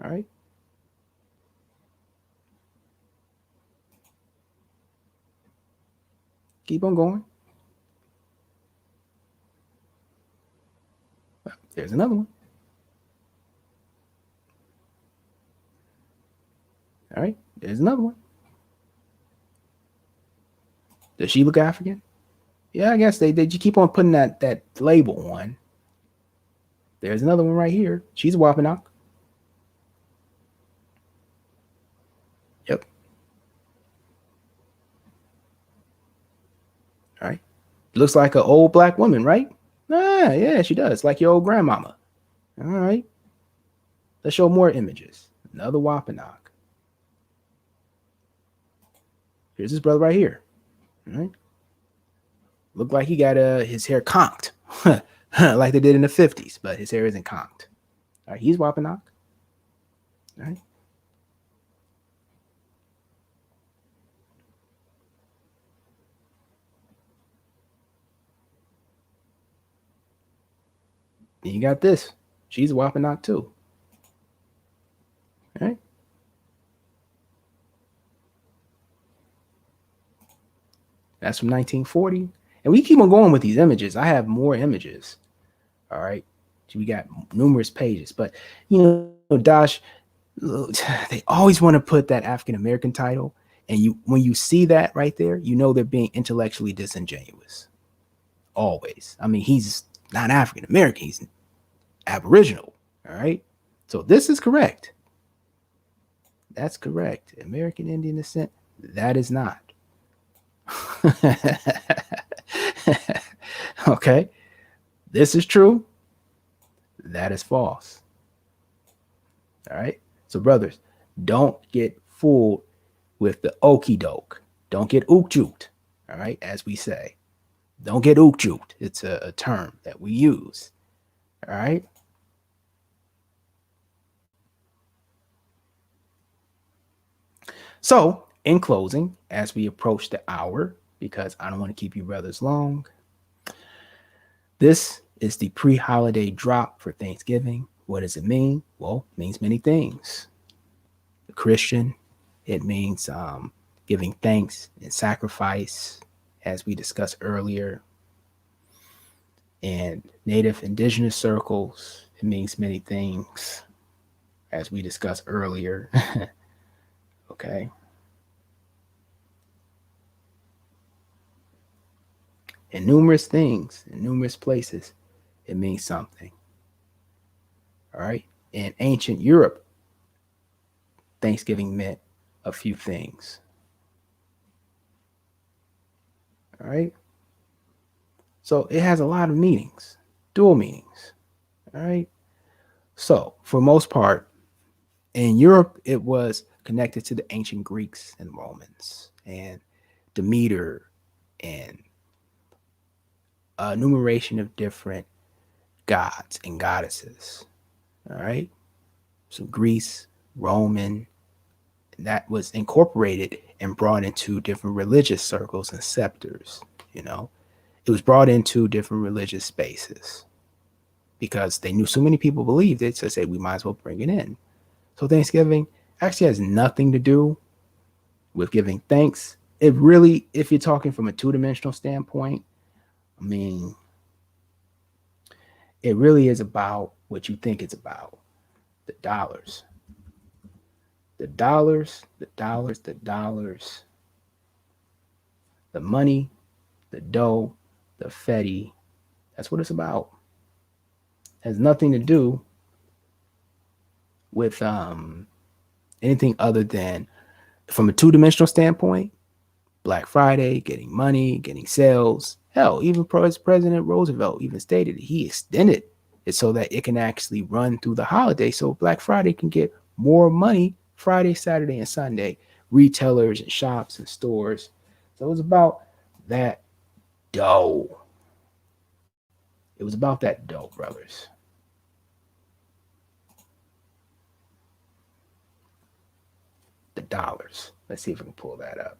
All right. Keep on going. There's another one. All right. There's another one. Does she look African? Yeah, I guess they keep on putting that label on. There's another one right here. She's a Wampanoag. Yep. All right. Looks like an old black woman, right? Ah, yeah, she does. Like your old grandmama. All right. Let's show more images. Another Wampanoag. Here's his brother right here. All right. Look like he got his hair conked. Like they did in the 50s, but his hair isn't conked. All right, he's Wampanoag. All right. Then you got this. She's a Wampanoag too. All right. That's from 1940. And we keep on going with these images. I have more images. All right. We got numerous pages. But, you know, Dash, they always want to put that African American title. And when you see that right there, you know they're being intellectually disingenuous. Always. I mean, he's not African American. He's Aboriginal. All right. So this is correct. That's correct. American Indian descent. That is not. Okay. This is true. That is false. All right. So, brothers, don't get fooled with the okey doke. Don't get ook juked. All right. As we say. Don't get ukjuked. It's a term that we use. All right. So, in closing, as we approach the hour, because I don't want to keep you brothers long, this is the pre holiday drop for Thanksgiving. What does it mean? Well, it means many things. The Christian, it means giving thanks and sacrifice, as we discussed earlier. And Native Indigenous circles, it means many things, as we discussed earlier. Okay. In numerous things, in numerous places, it means something. All right. In ancient Europe, Thanksgiving meant a few things. All right. So it has a lot of meanings, dual meanings. All right. So for most part, in Europe, it was connected to the ancient Greeks and Romans and Demeter and a numeration of different gods and goddesses. All right. So Greece, Roman, that was incorporated and brought into different religious circles and scepters. You know, it was brought into different religious spaces because they knew so many people believed it. So they say we might as well bring it in. So Thanksgiving actually has nothing to do with giving thanks. It really, if you're talking from a two-dimensional standpoint, I mean, it really is about what you think it's about. The dollars. The dollars, the dollars, the dollars, the money, the dough, the fetty. That's what it's about. It has nothing to do with anything other than, from a two-dimensional standpoint, Black Friday, getting money, getting sales. Hell, even President Roosevelt even stated he extended it so that it can actually run through the holiday, so Black Friday can get more money Friday, Saturday, and Sunday. Retailers and shops and stores. So it was about that dough. It was about that dough, brothers. The dollars. Let's see if we can pull that up.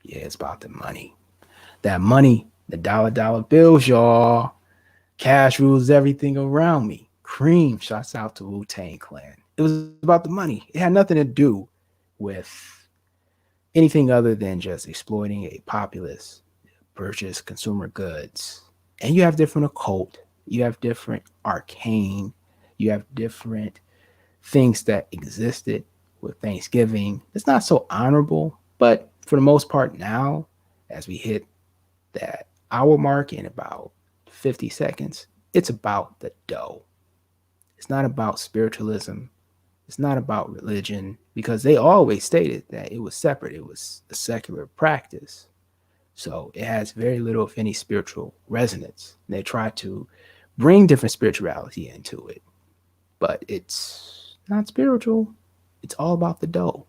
Yeah, it's about the money. That money, the dollar bills, y'all. Cash rules everything around me. Cream, shouts out to Wu-Tang Clan. It was about the money. It had nothing to do with anything other than just exploiting a populace, purchase consumer goods. And you have different occult, you have different arcane, you have different things that existed with Thanksgiving. It's not so honorable, but for the most part now, as we hit that hour mark in about 50 seconds, it's about the dough. It's not about spiritualism. It's not about religion, because they always stated that it was separate. It was a secular practice. So it has very little, if any, spiritual resonance. They try to bring different spirituality into it, but it's not spiritual. It's all about the dough.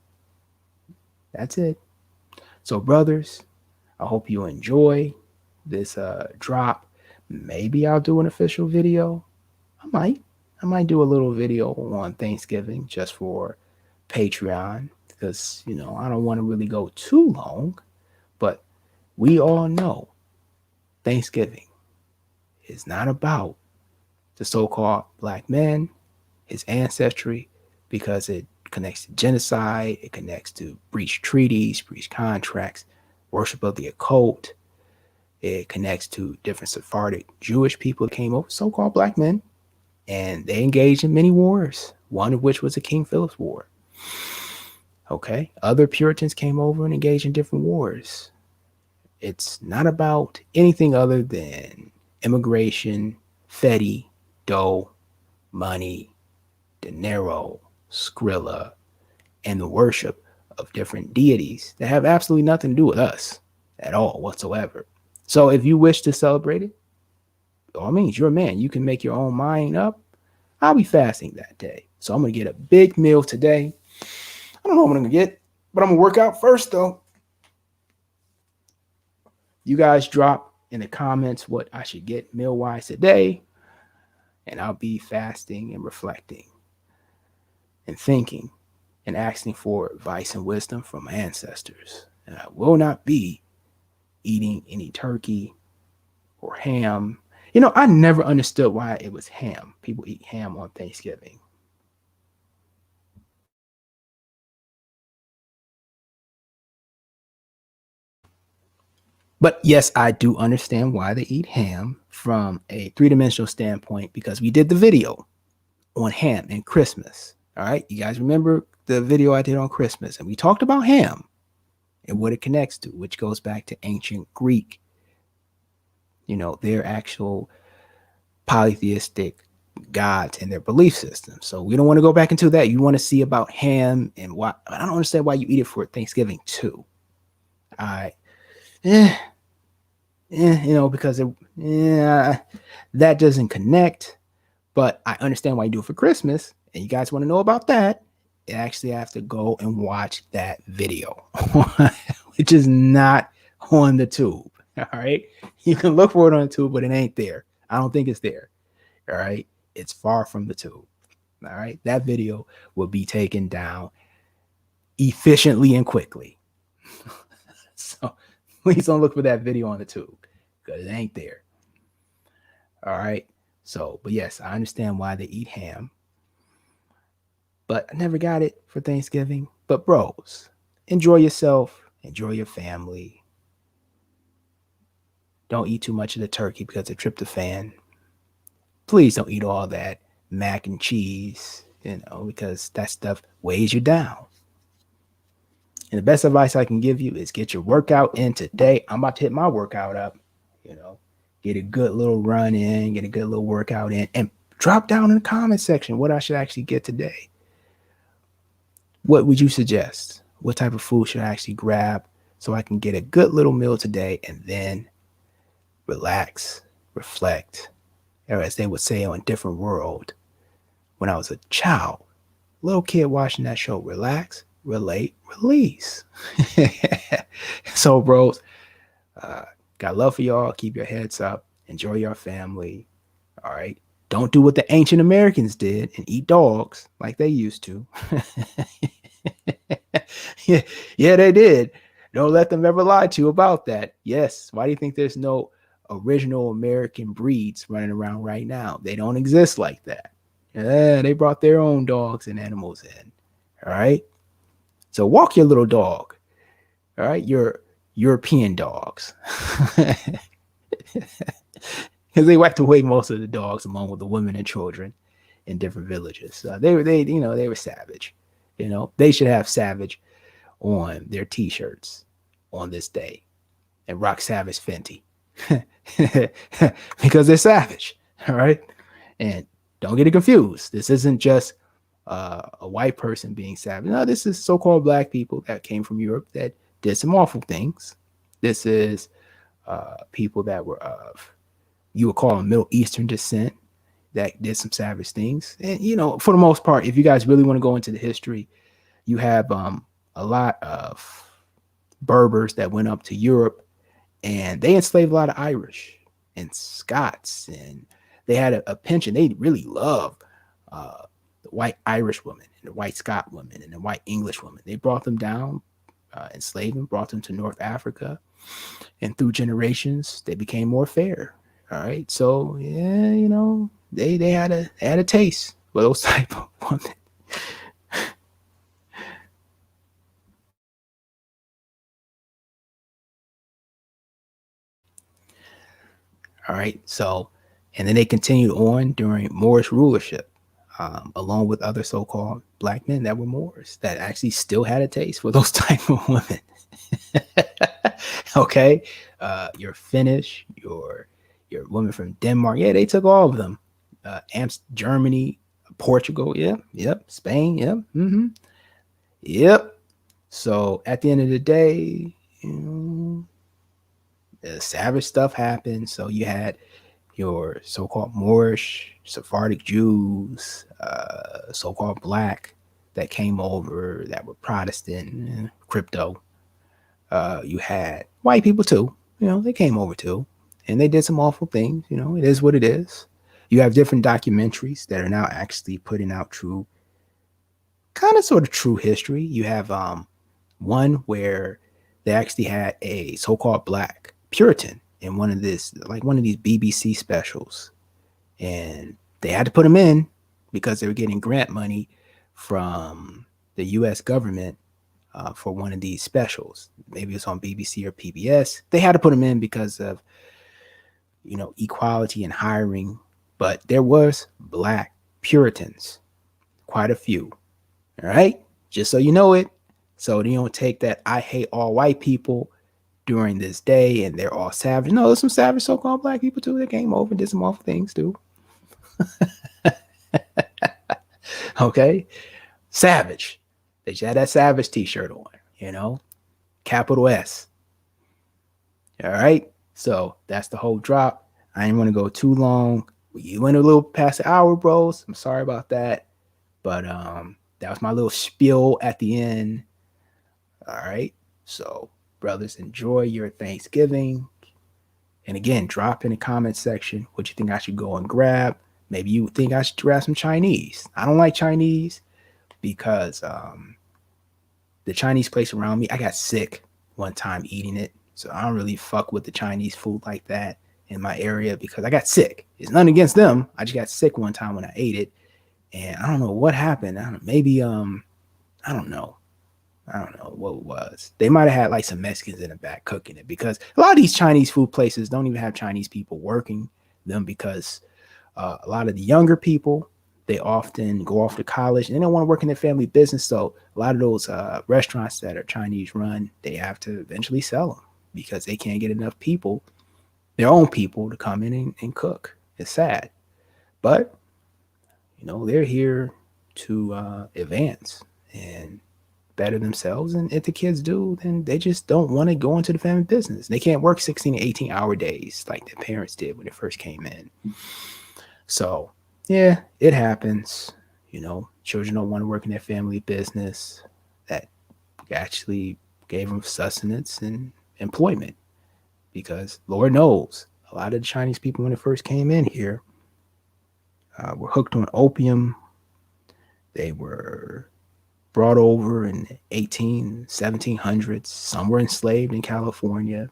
That's it. So, brothers, I hope you enjoy this drop. Maybe I'll do an official video. I might. I might do a little video on Thanksgiving just for Patreon, because, you know, I don't want to really go too long, but we all know Thanksgiving is not about the so-called black man, his ancestry, because it connects to genocide, it connects to breach treaties, breach contracts, worship of the occult. It connects to different Sephardic Jewish people that came over, so-called black men, and they engaged in many wars, one of which was the King Philip's War. Okay, other Puritans came over and engaged in different wars. It's not about anything other than immigration, fetty, dough, money, dinero, Skrilla, and the worship of different deities that have absolutely nothing to do with us at all whatsoever. So if you wish to celebrate it, by all means, you're a man. You can make your own mind up. I'll be fasting that day. So I'm going to get a big meal today. I don't know what I'm gonna get, but I'm gonna work out first though. You guys drop in the comments what I should get meal wise today, and I'll be fasting and reflecting and thinking and asking for advice and wisdom from my ancestors. And I will not be eating any turkey or ham. You know, I never understood why it was ham. People eat ham on Thanksgiving. But yes, I do understand why they eat ham from a three-dimensional standpoint because we did the video on ham and Christmas. All right. You guys remember the video I did on Christmas, and we talked about ham and what it connects to, which goes back to ancient Greek, you know, their actual polytheistic gods and their belief system. So we don't want to go back into that. You want to see about ham and why. I don't understand why you eat it for Thanksgiving too. I, eh, you know, because that doesn't connect. But I understand why you do it for Christmas, and you guys want to know about that. You actually have to go and watch that video, which is not on the tube. All right. You can look for it on the tube, but it ain't there. I don't think it's there. All right. It's far from the tube. All right. That video will be taken down efficiently and quickly. So please don't look for that video on the tube because it ain't there. All right. So, but yes, I understand why they eat ham, but I never got it for Thanksgiving. But bros, enjoy yourself, enjoy your family. Don't eat too much of the turkey because of tryptophan. Please don't eat all that mac and cheese, you know, because that stuff weighs you down. And the best advice I can give you is get your workout in today. I'm about to hit my workout up, you know, get a good little run in, get a good little workout in, and drop down in the comment section what I should actually get today. What would you suggest? What type of food should I actually grab so I can get a good little meal today and then relax, reflect, or as they would say on Different World, when I was a child, little kid watching that show, relax, relate, release. So, bros, got love for y'all. Keep your heads up. Enjoy your family. All right. Don't do what the ancient Americans did and eat dogs like they used to. Yeah, they did. Don't let them ever lie to you about that. Yes. Why do you think there's no original American breeds running around right now? They don't exist like that. Yeah, they brought their own dogs and animals in. All right. So walk your little dog. All right. Your European dogs. Because they wiped away most of the dogs along with the women and children in different villages. They were savage. You know, they should have savage on their t-shirts on this day and rock Savage Fenty because they're savage. All right. And don't get it confused. This isn't just a white person being savage. No, this is so-called black people that came from Europe that did some awful things. This is people that were of, you would call them Middle Eastern descent that did some savage things. And, you know, for the most part, if you guys really want to go into the history, you have a lot of Berbers that went up to Europe and they enslaved a lot of Irish and Scots, and they had a penchant. They really loved the white Irish women and the white Scot women and the white English women. They brought them down, enslaved them, brought them to North Africa, and through generations, they became more fair. All right, so yeah, you know, they had a taste for those type of women. All right, so and then they continued on during Moorish rulership, along with other so-called black men that were Moors that actually still had a taste for those type of women. Okay, your Finnish, your woman from Denmark, yeah, they took all of them. Germany, Portugal, yeah, yep, Spain, yep, yep. So at the end of the day, you know, savage stuff happened. So you had your so-called Moorish, Sephardic Jews, so-called black that came over that were Protestant, crypto. You had white people too. They came over too, and they did some awful things. It is what it is. You have different documentaries that are now actually putting out true, kind of sort of true history. You have one where they actually had a so-called black Puritan in one of these BBC specials, and they had to put him in because they were getting grant money from the U.S. government for one of these specials. Maybe it's on BBC or PBS. They had to put him in because of equality in hiring, but there was black Puritans, quite a few. All right, just so you know it, so you don't take that I hate all white people during this day and they're all savage. No, there's some savage so-called black people too that came over and did some awful things too. Okay, savage. They just had that savage t-shirt on, capital S. All right, so that's the whole drop. I didn't want to go too long. You went a little past the hour, bros. I'm sorry about that, but that was my little spiel at the end. All right, so brothers, enjoy your Thanksgiving. And again, drop in the comment section what you think I should go and grab. Maybe you think I should grab some Chinese. I don't like Chinese because the Chinese place around me, I got sick one time eating it. So I don't really fuck with the Chinese food like that in my area because I got sick. It's nothing against them. I just got sick one time when I ate it. And I don't know what happened. I don't know what it was. They might have had like some Mexicans in the back cooking it because a lot of these Chinese food places don't even have Chinese people working them because a lot of the younger people, they often go off to college and they don't want to work in their family business. So a lot of those restaurants that are Chinese run, they have to eventually sell them because they can't get enough people, their own people, to come in and cook. It's sad. But, they're here to advance and better themselves. And if the kids do, then they just don't want to go into the family business. They can't work 16 to 18-hour days like their parents did when they first came in. So, yeah, it happens. Children don't want to work in their family business that actually gave them sustenance and employment because Lord knows a lot of the Chinese people when they first came in here were hooked on opium. They were brought over in the 1700s. Some were enslaved in California.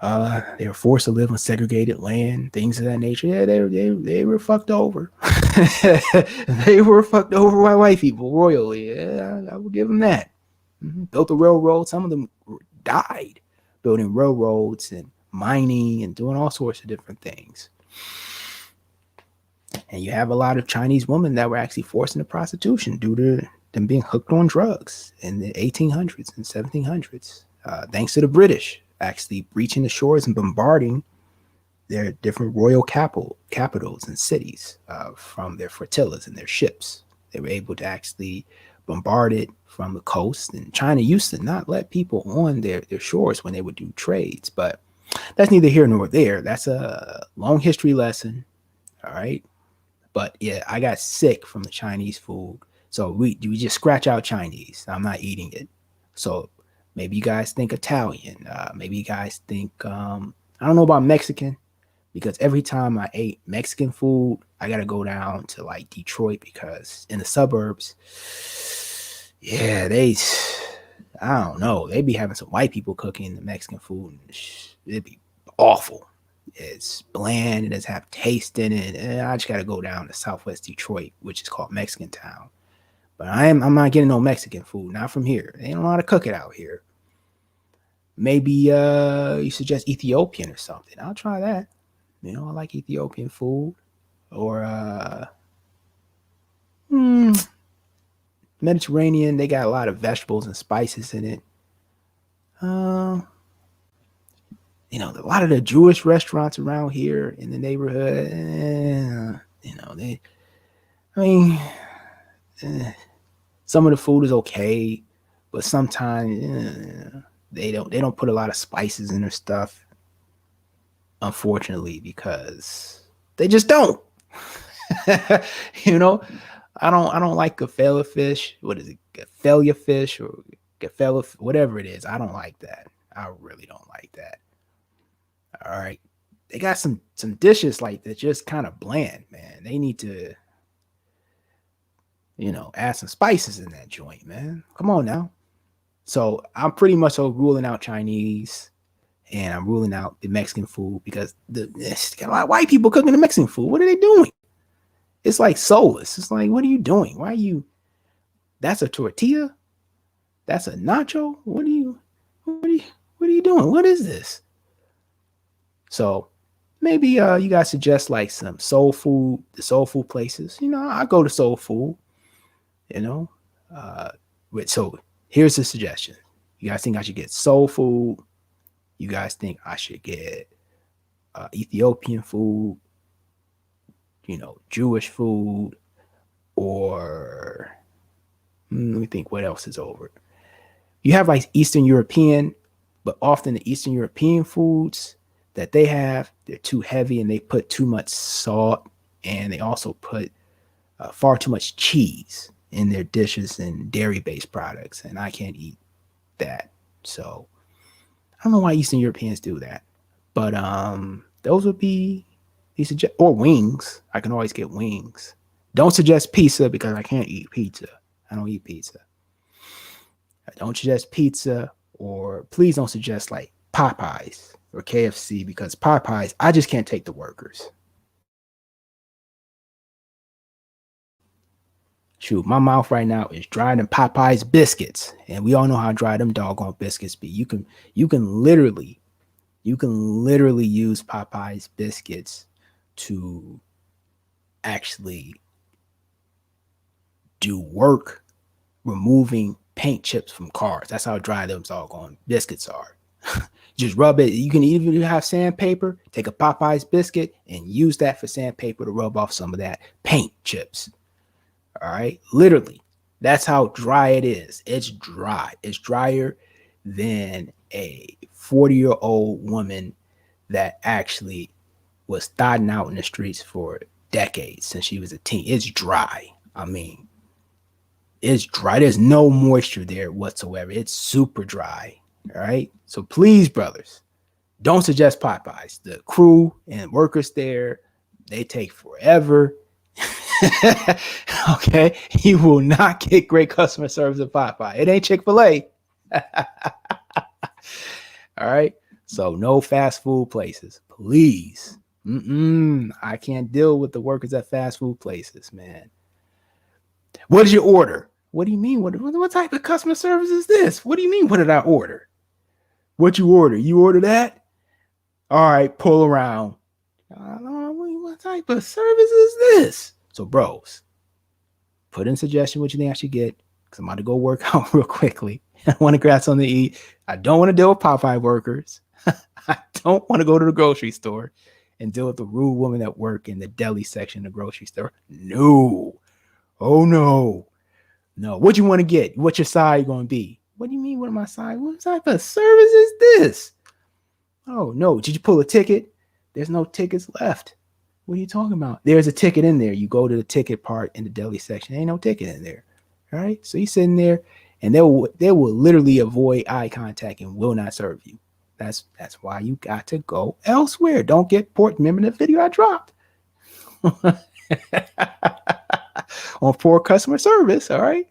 They were forced to live on segregated land, things of that nature. Yeah, they were fucked over. They were fucked over by white people royally. Yeah, I will give them that. Built a railroad. Some of them died building railroads and mining and doing all sorts of different things. And you have a lot of Chinese women that were actually forced into prostitution due to them being hooked on drugs in the 1800s and 1700s, thanks to the British actually breaching the shores and bombarding their different royal capitals and cities from their flotillas and their ships. They were able to actually bombard it from the coast. And China used to not let people on their shores when they would do trades. But that's neither here nor there. That's a long history lesson. All right. But yeah, I got sick from the Chinese food. So we just scratch out Chinese. I'm not eating it. So maybe you guys think Italian. Maybe you guys think, I don't know about Mexican, because every time I ate Mexican food, I got to go down to like Detroit because in the suburbs, yeah, I don't know. They be having some white people cooking the Mexican food. And it'd be awful. It's bland. It doesn't have taste in it. And I just got to go down to Southwest Detroit, which is called Mexican Town. But I'm not getting no Mexican food. Not from here. They don't know how to cook it out here. Maybe you suggest Ethiopian or something. I'll try that. I like Ethiopian food. Or Mediterranean. They got a lot of vegetables and spices in it. A lot of the Jewish restaurants around here in the neighborhood, some of the food is okay, but sometimes they don't put a lot of spices in their stuff, unfortunately, because they just don't. I don't like gefilte fish. What is it? Gefilte fish or gefilte, whatever it is. I don't like that. I really don't like that. All right. They got some dishes like that just kind of bland, man. They need to, add some spices in that joint, man. Come on now. So I'm pretty much ruling out Chinese and I'm ruling out the Mexican food because got a lot of white people cooking the Mexican food. What are they doing? It's like soulless. It's like, what are you doing? Why are you? That's a tortilla. That's a nacho. What are you doing? What is this? So maybe you guys suggest like some soul food, the soul food places. I go to soul food. You know, uh, so here's the suggestion. You guys think I should get soul food? You guys think I should get Ethiopian food? Jewish food, or let me think what else is over. You have like Eastern European, but often the Eastern European foods that they have, they're too heavy and they put too much salt and they also put far too much cheese in their dishes and dairy-based products, and I can't eat that. So I don't know why Eastern Europeans do that, but those would be these or wings. I can always get wings. Don't suggest pizza because I can't eat pizza. I don't eat pizza. I don't suggest pizza, or please don't suggest like Popeyes or KFC because Popeyes, I just can't take the workers. Shoot, my mouth right now is drier than Popeyes biscuits, and we all know how dry them doggone biscuits be. You can literally use Popeyes biscuits to actually do work removing paint chips from cars. That's how dry them doggone biscuits are. Just rub it. You can even have sandpaper, take a Popeyes biscuit and use that for sandpaper to rub off some of that paint chips. All right. Literally, that's how dry it is. It's dry. It's drier than a 40-year-old woman that actually was thotting out in the streets for decades since she was a teen. It's dry. I mean, it's dry. There's no moisture there whatsoever. It's super dry. All right. So please, brothers, don't suggest Popeyes. The crew and workers there, they take forever. Okay. You will not get great customer service at Popeye. It ain't Chick-fil-A. All right. So no fast food places, please. I can't deal with the workers at fast food places, man. What did you order? What do you mean? What type of customer service is this? What do you mean? What did I order? What you order? You order that? All right, pull around. What type of service is this? So, bros, put in suggestion what you think I should get because I'm about to go work out real quickly. I want to grab something to eat. I don't want to deal with Popeye workers. I don't want to go to the grocery store and deal with the rude woman at work in the deli section of the grocery store. No. Oh, no. No. What you want to get? What's your side going to be? What do you mean? What am I side? What type of service is this? Oh, no. Did you pull a ticket? There's no tickets left. What are you talking about? There's a ticket in there. You go to the ticket part in the deli section. Ain't no ticket in there. All right. So you're sitting there and they will literally avoid eye contact and will not serve you. That's why you got to go elsewhere. Don't get port. Remember the video I dropped on poor customer service. All right.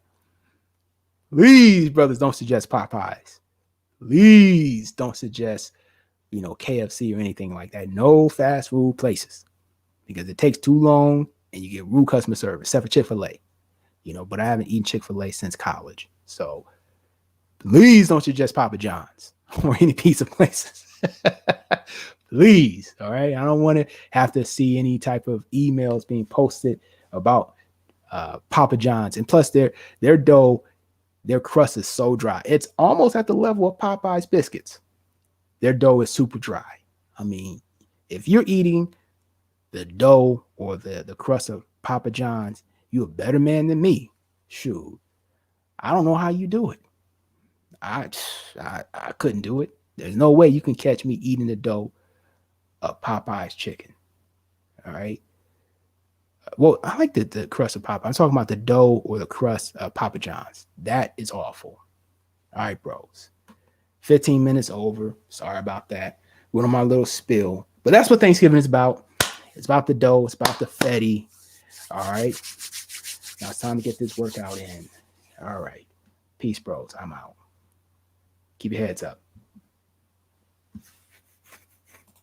Please, brothers, don't suggest Popeyes. Please don't suggest, KFC or anything like that. No fast food places because it takes too long and you get rude customer service, except for Chick-fil-A. But I haven't eaten Chick-fil-A since college. So please don't suggest Papa John's or any pizza places. Please. All right. I don't want to have to see any type of emails being posted about Papa John's. And plus their dough, their crust is so dry. It's almost at the level of Popeye's biscuits. Their dough is super dry. I mean, if you're eating the dough or the crust of Papa John's, you're a better man than me. Shoot. I don't know how you do it. I couldn't do it. There's no way you can catch me eating the dough of Popeye's chicken. All right. Well, I like the crust of Papa. I'm talking about the dough or the crust of Papa John's. That is awful. All right, bros. 15 minutes over. Sorry about that. Went on my little spill. But that's what Thanksgiving is about. It's about the dough. It's about the fetty. All right. Now it's time to get this workout in. All right. Peace, bros. I'm out. Keep your heads up.